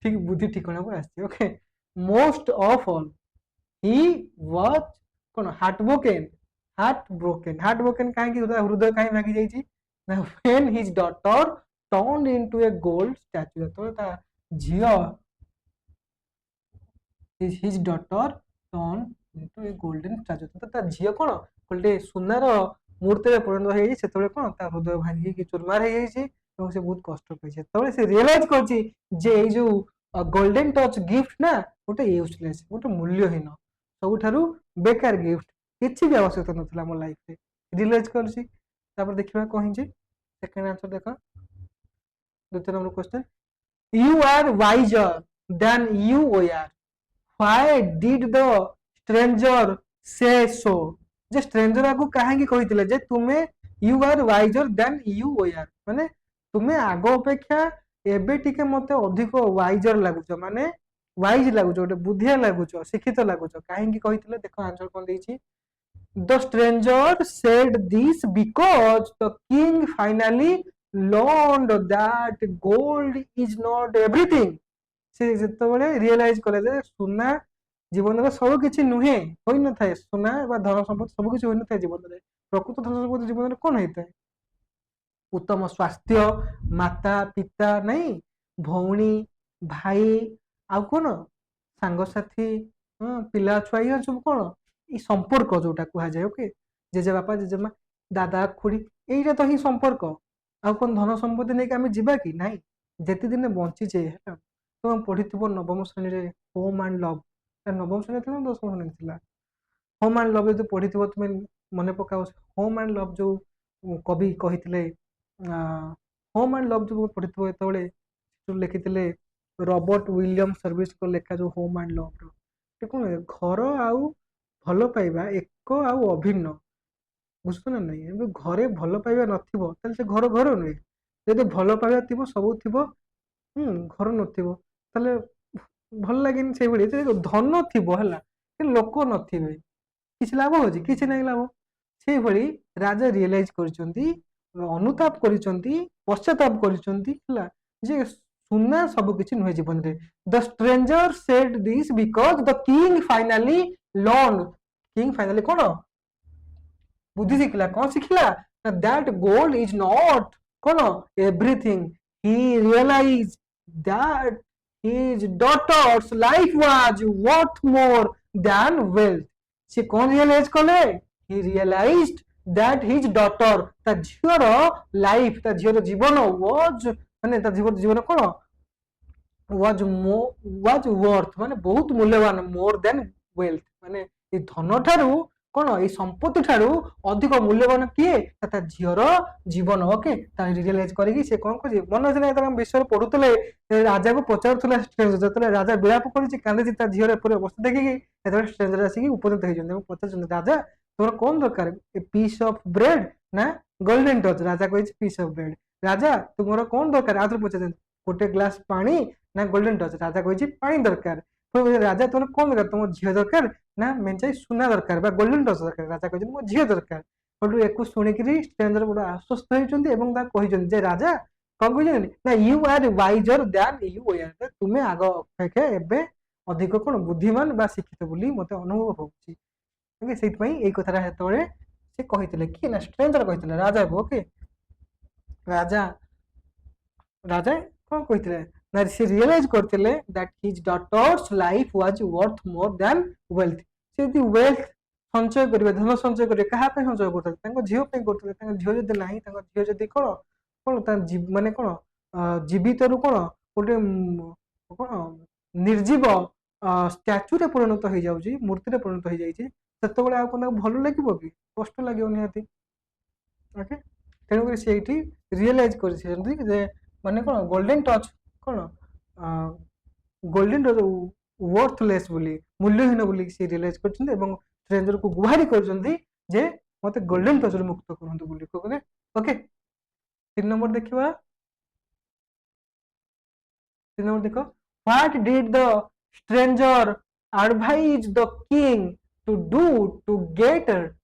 ଠିକ ବୁଦ୍ଧି ଠିକଣାକୁ ଆସିଛି। Okay, most of all he was କଣ ହାର୍ଟବ୍ରୋକେନ୍, ହାର୍ଟ ବ୍ରୋକେନ୍ କାହିଁକି ହୃଦୟ କାହିଁ ଭାଙ୍ଗି ଯାଇଛି ନା when his daughter turned into a gold statue ଯେତେବେଳେ ତା ଝିଅ his daughter turned into a golden statue ତ ତା ଝିଅ କଣ ଗୋଟେ ସୁନାର ମୂର୍ତ୍ତିରେ ପରିଣତ ହେଇଯାଇଛି ସେତେବେଳେ କଣ ତା ହୃଦୟ ଭାଙ୍ଗିକି ଚୁରମାର ହେଇଯାଇଛି ଏବଂ ସେ ବହୁତ କଷ୍ଟ ପାଇଛି ସେତେବେଳେ ସେ ରିଏଲାଇଜ କରିଛି ଯେ ଏଇ ଯୋଉ ଗୋଲ୍ଡେନ ଟଚ୍ ଗିଫ୍ଟ ନା ଗୋଟେ ୟୁଜଲେସ୍ ଗୋଟେ ମୂଲ୍ୟହୀନ ସବୁଠାରୁ ବେକାର ଗିଫ୍ଟ କିଛି ବି ଆବଶ୍ୟକତା ନଥିଲା ମୋ ଲାଇଫରେ ରିଏଲାଇଜ କରିଛି ତାପରେ ଦେଖିବା କଣ ହେଇଛି ସେକେଣ୍ଡ ଆନ୍ସର ଦେଖ ଦ୍ୱିତୀୟ number question you are wiser than you were why did the stranger say so ଯେ stranger ଆକୁ କାହିଁକି କହିଥିଲେ ଯେ ତୁମେ you are wiser than you were ମାନେ ତୁମେ ଆଗ ଅପେକ୍ଷା ଏବେ ଟିକେ ମତେ ଅଧିକ wiser ଲାଗୁଛ ମାନେ ୱାଇଜ ଲାଗୁଛ ଗୋଟେ ବୁଦ୍ଧିଆ ଲାଗୁଛ ଶିକ୍ଷିତ ଲାଗୁଛ କାହିଁକି କହିଥିଲେ ଦେଖ ଆନ୍ସର କଣ ଦେଇଛି The stranger said this because the king finally learned that gold is not everything. ସେ ଯେତେବେଳେ ରିଏଲାଇଜ କଲେ ଯେ ସୁନା ଜୀବନରେ ସବୁ କିଛି ନୁହେଁ ହୋଇନଥାଏ ସୁନା ବା ଧନ ସମ୍ପତ୍ତି ସବୁ କିଛି ହୋଇନଥାଏ ଜୀବନରେ ପ୍ରକୃତ ଧନ ସମ୍ପତ୍ତି ଜୀବନରେ କଣ ହେଇଥାଏ ଉତ୍ତମ ସ୍ୱାସ୍ଥ୍ୟ ମାତା ପିତା ନାଇଁ ଭଉଣୀ ଭାଇ ଆଉ କଣ ସାଙ୍ଗସାଥି ପିଲା ଛୁଆ ଇଏ ସବୁ କଣ ଏଇ ସମ୍ପର୍କ ଯୋଉଟା କୁହାଯାଏ ଓକେ ଜେଜେବାପା ଜେଜେମା ଦାଦା ଖୁଡି ଏଇଟା ତ ହିଁ ସମ୍ପର୍କ ଆଉ କଣ ଧନ ସମ୍ପତ୍ତି ନେଇକି ଆମେ ଯିବା କି ନାଇଁ ଯେତେ ଦିନ ବଞ୍ଚିଛେ ହେଲା ତମେ ପଢିଥିବ ନବମ ଶ୍ରେଣୀରେ ହୋମ୍ ଆଣ୍ଡ ଲଭ୍ ନବମ ଶ୍ରେଣୀ ଥିଲା ନା ଦଶମ ଶ୍ରେଣୀ ଥିଲା ହୋମ୍ ଆଣ୍ଡ ଲଭ୍ ଯଦି ପଢିଥିବ ତୁମେ ମନେ ପକାଅ ହୋମ୍ ଆଣ୍ଡ ଲଭ୍ ଯୋଉ କବି କହିଥିଲେ ହୋମ୍ ଆଣ୍ଡ ଲଭ୍ ଯୋଉ ପଢିଥିବ ଯେତେବେଳେ ଲେଖିଥିଲେ ରବର୍ଟ ୱିଲିୟମ ସର୍ଭିସଙ୍କ ଲେଖା ଯୋଉ ହୋମ୍ ଆଣ୍ଡ ଲଭ୍ ର କଣ ଘର ଆଉ ଭଲ ପାଇବା ଏକ ଆଉ ଅଭିନ୍ନ ବୁଝୁଛ ନା ନାଇଁ ଏବେ ଘରେ ଭଲ ପାଇବା ନଥିବ ତାହେଲେ ସେ ଘର ଘର ନୁହେଁ ଯଦି ଭଲ ପାଇବା ଥିବ ସବୁ ଥିବ ଘର ନଥିବ ତାହେଲେ ଭଲ ଲାଗେନି ସେଇଭଳି ଧନ ଥିବ ହେଲା କିନ୍ତୁ ଲୋକ ନଥିବେ କିଛି ଲାଭ ହଉଛି କିଛି ନାହିଁ ଲାଭ ସେଇଭଳି ରାଜା ରିଏଲାଇଜ କରିଛନ୍ତି ଅନୁତାପ କରିଛନ୍ତି ପଶ୍ଚାତାପ କରିଛନ୍ତି ହେଲା ଯେ ସୁନା ସବୁ କିଛି ନୁହେଁ ଜୀବନରେ the stranger said this because the king finally learn king finally କଣ ବୁଦ୍ଧି ଶିଖିଲା କଣ ଶିଖିଲା ଦ୍ୟାଟ ଗୋଲ୍ଡ ଇଜ ନଟ୍ କଣ everything he realize that his daughter's life was worth more than wealth ସେ କଣ ରିଅଲାଇଜ କଲେ he realized that his daughter ତା ଝିଅର ଲାଇଫ ତା ଝିଅର ଜୀବନ was ମାନେ ତା ଜୀବନ କଣ was worth ମାନେ ବହୁତ ମୂଲ୍ୟବାନ more than wealth ମାନେ ଏ ଧନ ଠାରୁ କଣ ଏଇ ସମ୍ପତ୍ତି ଠାରୁ ଅଧିକ ମୂଲ୍ୟବାନ କିଏ ତା ଝିଅର ଜୀବନ ଓକେ ତା ରିଏଲାଇଜ କରିକି ସେ କଣ କରୁଛି ମନେ ଅଛି ନା ଯେତେବେଳେ ବିଷୟରେ ପଢୁଥିଲେ ରାଜାକୁ ପଚାରୁଥିଲା ଯେତେବେଳେ ରାଜା ବିଳାପ କରିଛି କାନ୍ଦିଛି ତା ଝିଅର ଏପରି ଅବସ୍ଥା ଦେଖିକି ସେତେବେଳେ ଷ୍ଟ୍ରେଞ୍ଜର ଆସିକି ଉପସ୍ଥିତ ହେଇଛନ୍ତି ଏବଂ ପଚାରୁଛନ୍ତି ରାଜା ତମର କଣ ଦରକାର ଏ ପିସ୍ ଅଫ ବ୍ରେଡ ନା ଗୋଲ୍ଡେନ ଟଚ୍ ରାଜା କହିଛି ପିସ୍ ଅଫ ବ୍ରେଡ ରାଜା ତୁମର କଣ ଦରକାର ଆଉ ଥରେ ପଚାରୁଛନ୍ତି ଗୋଟେ ଗ୍ଲାସ ପାଣି ନା ଗୋଲ୍ଡେନ ଟଚ୍ ରାଜା କହିଛି ପାଣି ଦରକାର ରାଜା ତମର କଣ ଦରକାର ତମ ଝିଅ ଦରକାର ନା ମେଞ୍ଚାଇ ସୁନା ଦରକାର ବା ଗୋଲ୍ଡେନ ଟଚ୍ ଦରକାର ରାଜା କହିଛନ୍ତି ମୋ ଝିଅ ଦରକାର ସେଠୁ ୟାକୁ ଶୁଣିକିରି ଷ୍ଟ୍ରେଞ୍ଜର ବଡ ଆଶ୍ୱସ୍ତ ହେଇଛନ୍ତି ଏବଂ ତାକୁ କହିଛନ୍ତି ଯେ ରାଜା କଣ କହିଛନ୍ତି ନା you are wiser than you were ତୁମେ ଆଗ ଅପେକ୍ଷା ଏବେ ଅଧିକ କଣ ବୁଦ୍ଧିମାନ ବା ଶିକ୍ଷିତ ବୋଲି ମତେ ଅନୁଭବ ହଉଛି ସେଇଥିପାଇଁ ଏଇ କଥାଟା ସେତେବେଳେ ସେ କହିଥିଲେ କି ନା ଷ୍ଟ୍ରେଞ୍ଜର କହିଥିଲେ ରାଜାକୁ ଓକେ ରାଜା ରାଜା କଣ କହିଥିଲେ ନା ସେ ରିଏଲାଇଜ କରିଥିଲେ that his daughter's life was worth more than wealth ସେ ଯଦି ୱେଲ୍ଥ ସଞ୍ଚୟ କରିବେ ଧନ ସଞ୍ଚୟ କରିବେ କାହା ପାଇଁ ସଞ୍ଚୟ କରୁଥିଲେ ତାଙ୍କ ଝିଅ ପାଇଁ କରୁଥିଲେ ତାଙ୍କ ଝିଅ ଯଦି ନାହିଁ ତାଙ୍କ ଝିଅ ଯଦି କଣ କଣ ତା ମାନେ କଣ ଜୀବିତରୁ କଣ ଗୋଟେ କଣ ନିର୍ଜୀବ ଷ୍ଟାଚୁରେ ପରିଣତ ହେଇଯାଉଛି ମୂର୍ତ୍ତିରେ ପରିଣତ ହେଇଯାଇଛି ସେତେବେଳେ ଆଉ କଣ ତାକୁ ଭଲ ଲାଗିବ କି କଷ୍ଟ ଲାଗିବ ନିହାତି ଓକେ ତେଣୁକରି ସେ ଏଇଠି ରିଏଲାଇଜ କରିଛନ୍ତି ଯେ ମାନେ କଣ ଗୋଲ୍ଡେନ ଟଚ୍ କଣ ଗୋଲ୍ଡେନ ୱर्थଲେସ୍ ବୋଲି ମୂଲ୍ୟହୀନ ବୋଲି ସେ ରିଏଲାଇଜ କରିଛନ୍ତି ଏବଂ ଷ୍ଟ୍ରେଞ୍ଜରକୁ ଗୁହାରି କରିଛନ୍ତି ଯେ ମତେ ଗୋଲ୍ଡେନ ଟଚରୁ ମୁକ୍ତ କରନ୍ତୁ ବୋଲି ଓକେ ଓକେ 3 ନମ୍ବର ଦେଖିବା 3 ନମ୍ବର ଦେଖ what did the stranger advise the king to do to get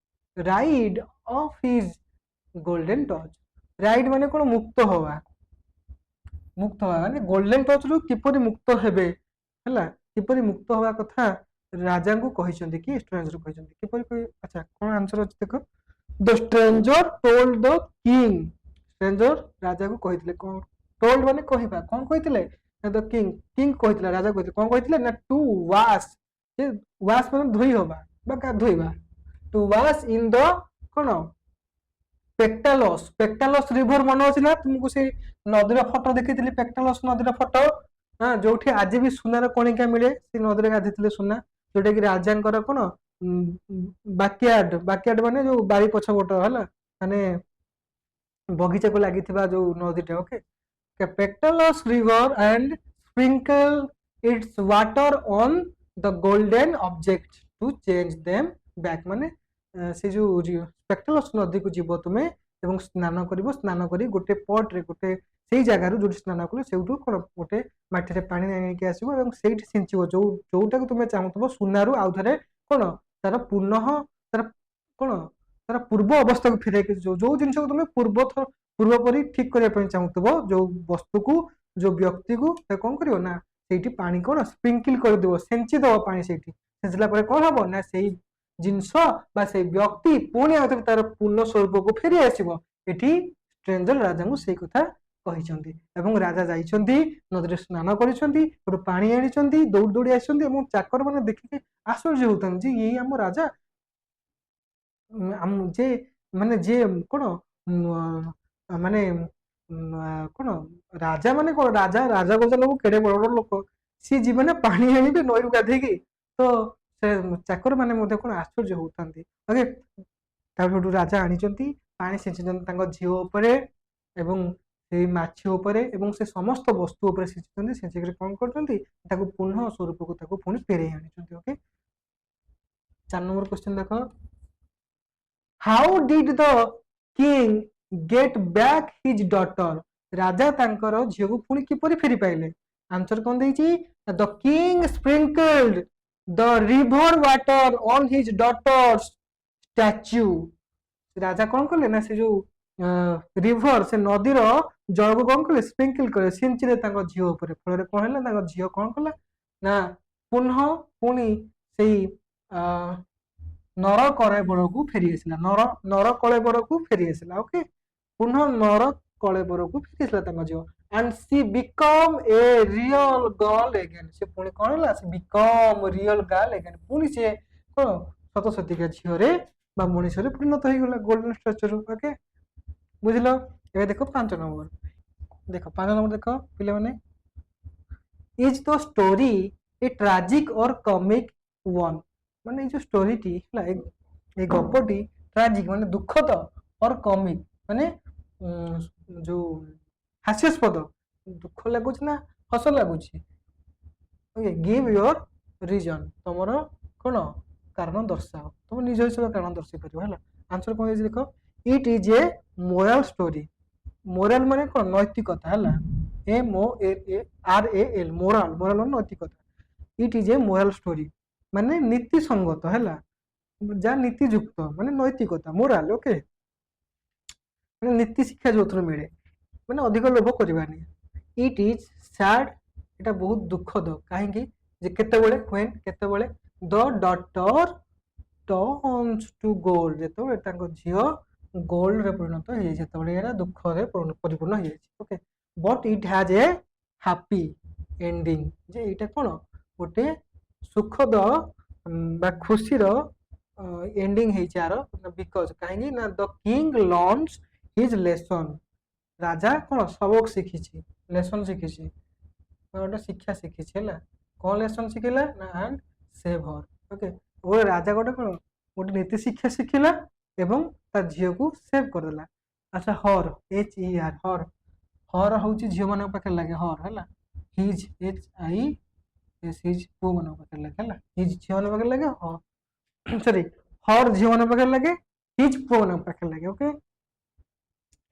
rid of his golden touch right মানে কোন মুক্ত হওয়া ମାନେ ଗୋଲ୍ଡେନ ଟଚ୍ ରୁ କିପରି ମୁକ୍ତ ହେବେ ହେଲା କିପରି ମୁକ୍ତ ହବା କଥା ରାଜାଙ୍କୁ କହିଛନ୍ତି କି ଷ୍ଟ୍ରେଞ୍ଜର କହିଛନ୍ତି କିପରି ଆଚ୍ଛା କଣ ଆନ୍ସର ଅଛି ଦେଖ the stranger told the king stranger ରାଜାକୁ କହିଥିଲେ କଣ ଟୋଲ୍ଡ ମାନେ କହିବା କଣ କହିଥିଲେ ଦ କିଙ୍ଗ କହିଥିଲା ରାଜା କହିଥିଲେ କଣ କହିଥିଲେ ନା ଟୁ ୱାଶ ୱାଶ ମାନେ ଧୋଇ ହବା ବା ଗାଧୋଇବା ଟୁ ୱାଶ ଇନ ଦ କଣ ପେକ୍ଟାଲସ୍ ରିଭର ମନେ ଅଛି ନା ତୁମକୁ ସେଇ ନଦୀର ଫଟୋ ଦେଖିଥିଲି ପେକ୍ଟାଲସ୍ ନଦୀର ଫଟୋ ଯୋଉଠି ଆଜି ବି ସୁନାର କଣିକା ମିଳେ ସେ ନଦୀରେ ଗାଧେଇଥିଲେ ସୁନା ଯୋଉଟା କି ରାଜାଙ୍କର କଣ ବାକ୍ୟାର୍ଡ ମାନେ ଯୋଉ ବାରି ପଛପଟ ହେଲା ମାନେ ବଗିଚାକୁ ଲାଗିଥିବା ଯୋଉ ନଦୀଟା okay Pactolus river and sprinkle its water on the golden object to change them back ମାନେ ସେ ଯୋଉ ପେକ୍ଟାଲସ୍ ନଦୀକୁ ଯିବ ତୁମେ ଏବଂ ସ୍ନାନ କରିବ ସ୍ନାନ କରି ଗୋଟେ ପଟରେ ଗୋଟେ ସେଇ ଜାଗାରୁ ଯୋଉଠି ସ୍ନାନ କଲେ ସେଇଠୁ କଣ ଗୋଟେ ମାଟିରେ ପାଣି ନେଇକି ଆସିବ ଏବଂ ସେଇଠି ସିଞ୍ଚିବ ଯୋଉଟାକୁ ତୁମେ ଚାହୁଁଥିବ ସୁନାରୁ ଆଉ ଥରେ କଣ ତାର ପୁନଃ ତାର କଣ ତାର ପୂର୍ବ ଅବସ୍ଥାକୁ ଫେରାଇକି ଯୋଉ ଜିନିଷକୁ ତୁମେ ପୂର୍ବ ପରି ଠିକ କରିବା ପାଇଁ ଚାହୁଁଥିବ ଯୋଉ ବସ୍ତୁକୁ ଯୋଉ ବ୍ୟକ୍ତିକୁ କଣ କରିବ ନା ସେଇଠି ପାଣି କଣ ସ୍ପ୍ରିଙ୍କିଲ କରିଦେବ ସେଞ୍ଚି ଦବ ପାଣି ସେଇଠି ସେଞ୍ଚିଲା ପରେ କଣ ହବ ନା ସେଇ ଜିନିଷ ବା ସେଇ ବ୍ୟକ୍ତି ପୁଣି ଆଉ ଥରେ ତାର ପୂର୍ଣ୍ଣ ସ୍ୱରୂପକୁ ଫେରି ଆସିବ ଏଠି ଷ୍ଟ୍ରେଞ୍ଜର ରାଜାଙ୍କୁ ସେଇ କଥା କହିଛନ୍ତି ଏବଂ ରାଜା ଯାଇଛନ୍ତି ନଦୀରେ ସ୍ନାନ କରିଛନ୍ତି ଗୋଟେ ପାଣି ଆଣିଛନ୍ତି ଦୌଡ଼ି ଦୌଡ଼ି ଆସିଛନ୍ତି ଏବଂ ଚାକର ମାନେ ଦେଖିକି ଆଶ୍ଚର୍ଯ୍ୟ ହଉଥାନ୍ତି ଯେ ଏଇ ଆମ ରାଜା ଯେ ମାନେ ଯେ କଣ ମାନେ କଣ ରାଜା ମାନେ କଣ ରାଜା ଗଜା ଲୋକ କେଡେ ବଡ ବଡ ଲୋକ ସିଏ ଯିବେ ନା ପାଣି ଆଣିବେ ନଈରୁ ଗାଧେଇକି ତ ସେ ଚାକର ମାନେ ମଧ୍ୟ କଣ ଆଶ୍ଚର୍ଯ୍ୟ ହଉଥାନ୍ତି ଓକେ ତାଠୁ ରାଜା ଆଣିଛନ୍ତି ପାଣି ଛିଞ୍ଚିଛନ୍ତି ତାଙ୍କ ଝିଅ ଉପରେ ଏବଂ ସେଇ ମାଛ ଉପରେ ଏବଂ ସେ ସମସ୍ତ ବସ୍ତୁ ଉପରେ ଛିଞ୍ଚିଛନ୍ତି ଛିଞ୍ଚିକି କଣ କରୁଛନ୍ତି ତାକୁ ପୁନଃ ସ୍ୱରୂପକୁ ତାକୁ ପୁଣି ଫେରେଇ ଆଣିଛନ୍ତି ଓକେ 4 ନମ୍ବର କ୍ୱେଶ୍ଚନ ଦେଖ how did the king get back his daughter ରାଜା ତାଙ୍କର ଝିଅକୁ ପୁଣି କିପରି ଫେରି ପାଇଲେ ଆନ୍ସର କଣ ଦେଇଛି the king sprinkled the river water on his daughter's statue ରାଜା କଣ କଲେ ନା ସେ ଯୋଉ ରିଭର ସେ ନଦୀର ଜଳକୁ କଣ କଲେ ସ୍ପ୍ରିଙ୍କଲ କଲେ ସିଞ୍ଚିଲେ ତାଙ୍କ ଝିଅ ଉପରେ ଫଳରେ କଣ ହେଲା ତାଙ୍କ ଝିଅ କଣ କଲା ନା ପୁଣି ସେଇ ନର କଳେବରକୁ ଫେରି ଆସିଲା ନର କଳେବରକୁ ଫେରି ଆସିଲା ଓକେ ପୁନଃ ନର କଳେବରକୁ ଫେରି ଆସିଲା ତାଙ୍କ ଝିଅ and she become a real girl again ସେ ପୁଣି କଣ ହେଲା ସେ become real girl again ପୁଣି ସେ କଣ ସତ ସତିକା ଝିଅରେ ବା ମଣିଷରେ ପରିଣତ ହେଇଗଲା ଗୋଲ୍ଡେନ ଷ୍ଟାଚ୍ୟୁରୁ ଓକେ ବୁଝିଲ ଏବେ ଦେଖ 5 ନମ୍ବର ଦେଖ 5 ନମ୍ବର ଦେଖ ପିଲାମାନେ is the story a tragic or comic one ମାନେ ଏଇ ଯୋଉ ଷ୍ଟୋରିଟି ହେଲା এই ଗପଟି ଟ୍ରାଜିକ ମାନେ ଦୁଃଖଦ ଅର କମିକ ମାନେ ଯୋଉ ହାସ୍ୟାସ୍ପଦ ଦୁଃଖ ଲାଗୁଛି ନା ହସ ଲାଗୁଛି ଓକେ गिव योर रीजन ତମର କଣ କାରଣ ଦର୍ଶାଅ ତମେ ନିଜ ହିସାବରେ କାରଣ ଦର୍ଶାଇ ପାରିବ ହେଲା आंसर କଣ ହେଇଛି ଦେଖ it is a moral story moral माने कौन नैतिकता है MORAL मोरल माने नैतिकता it is a moral story माने नीति संगत है जा नीति युक्त माने नैतिकता मोरल ओके माने नीति शिक्षा जो मिले माने अधिक लोभ करवानी इट इज सैड एटा बहुत दुखद कहीं जे केतेबेले व्हेन केतेबेले the daughter turns to gold जेतेबेले तांको झियो गोल्ड रे परिणत हो जाय जेतेबेले एरा दुख रे परिपूर्ण हो जाय okay but it has a happy ending जे एटा कोन गोटे सुखद बा खुशी रो एंडिंग है चार बिकॉज कहीं ना the king learns his lesson राजा कौन सबक शिखी लेसन शिखी गोटे शिक्षा शिखी है कौन लेसन शिखला ना एंड सेव हर ओके गोटे राजा गोटे कौन गोटे नीति शिक्षा शिखला एवं ता झील को सेव करदेला अच्छा हर HER हर हर हूँ झील मान पाखे लगे हर है हिज HIS हिज पु मान पाखे लगे है हिज झील मान पाखे लगे सॉरी हर झील मान पाखे लगे हिज पु मान पाखे लगे okay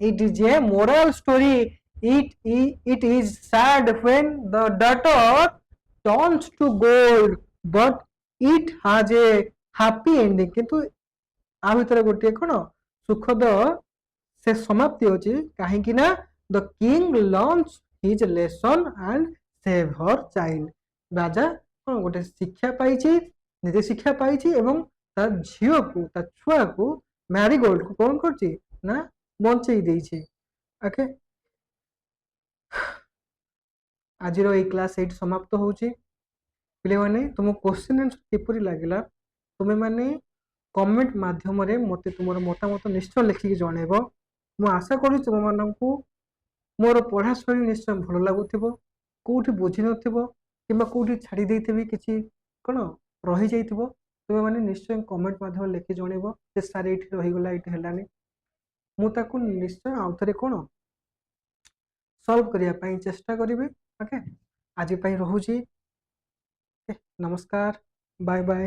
it is a moral story it is sad when the daughter turns to gold but it has a happy ending किंतु आ भितर गोटे कौन सुखद से समाप्ति होची कहीं ना the king learns his lesson and save her child राजा कौन गोटे शिक्षा पाई ନିଜେ ଶିକ୍ଷା ପାଇଛି ଏବଂ ତା ଝିଅକୁ ତା ଛୁଆକୁ ମ୍ୟାରିଗୋଲ୍ଡକୁ କଣ କରୁଛି ନା ବଞ୍ଚେଇ ଦେଇଛି। ଓକେ, ଆଜିର ଏଇ କ୍ଲାସ୍ ଏଇଠି ସମାପ୍ତ ହଉଛି। ପିଲାମାନେ ତୁମ କ୍ୱେଶ୍ଚିନ୍ ଆନ୍ସର କିପରି ଲାଗିଲା ତୁମେମାନେ କମେଣ୍ଟ ମାଧ୍ୟମରେ ମୋତେ ତୁମର ମତାମତ ନିଶ୍ଚୟ ଲେଖିକି ଜଣେଇବ। ମୁଁ ଆଶା କରୁଛି ତୁମମାନଙ୍କୁ ମୋର ପଢ଼ା ଶୈଳୀ ନିଶ୍ଚୟ ଭଲ ଲାଗୁଥିବ, କେଉଁଠି ବୁଝିନଥିବ କିମ୍ବା କେଉଁଠି ଛାଡ଼ି ଦେଇଥିବି କିଛି କ'ଣ ରହିଯାଇଥିବ ତୁମେମାନେ ନିଶ୍ଚୟ କମେଣ୍ଟ ମାଧ୍ୟମରେ ଲେଖି ଜଣେଇବ ଯେ ସାର୍ ଏଇଠି ରହିଗଲା ଏଇଠି ହେଲାନି। ମୁଁ ତାକୁ ନିଶ୍ଚୟ ଆଉ ଥରେ କ'ଣ ସଲ୍ଭ କରିବା ପାଇଁ ଚେଷ୍ଟା କରିବି। ଓକେ, ଆଜି ପାଇଁ ରହୁଛି। ନମସ୍କାର, ବାଏ ବାଏ।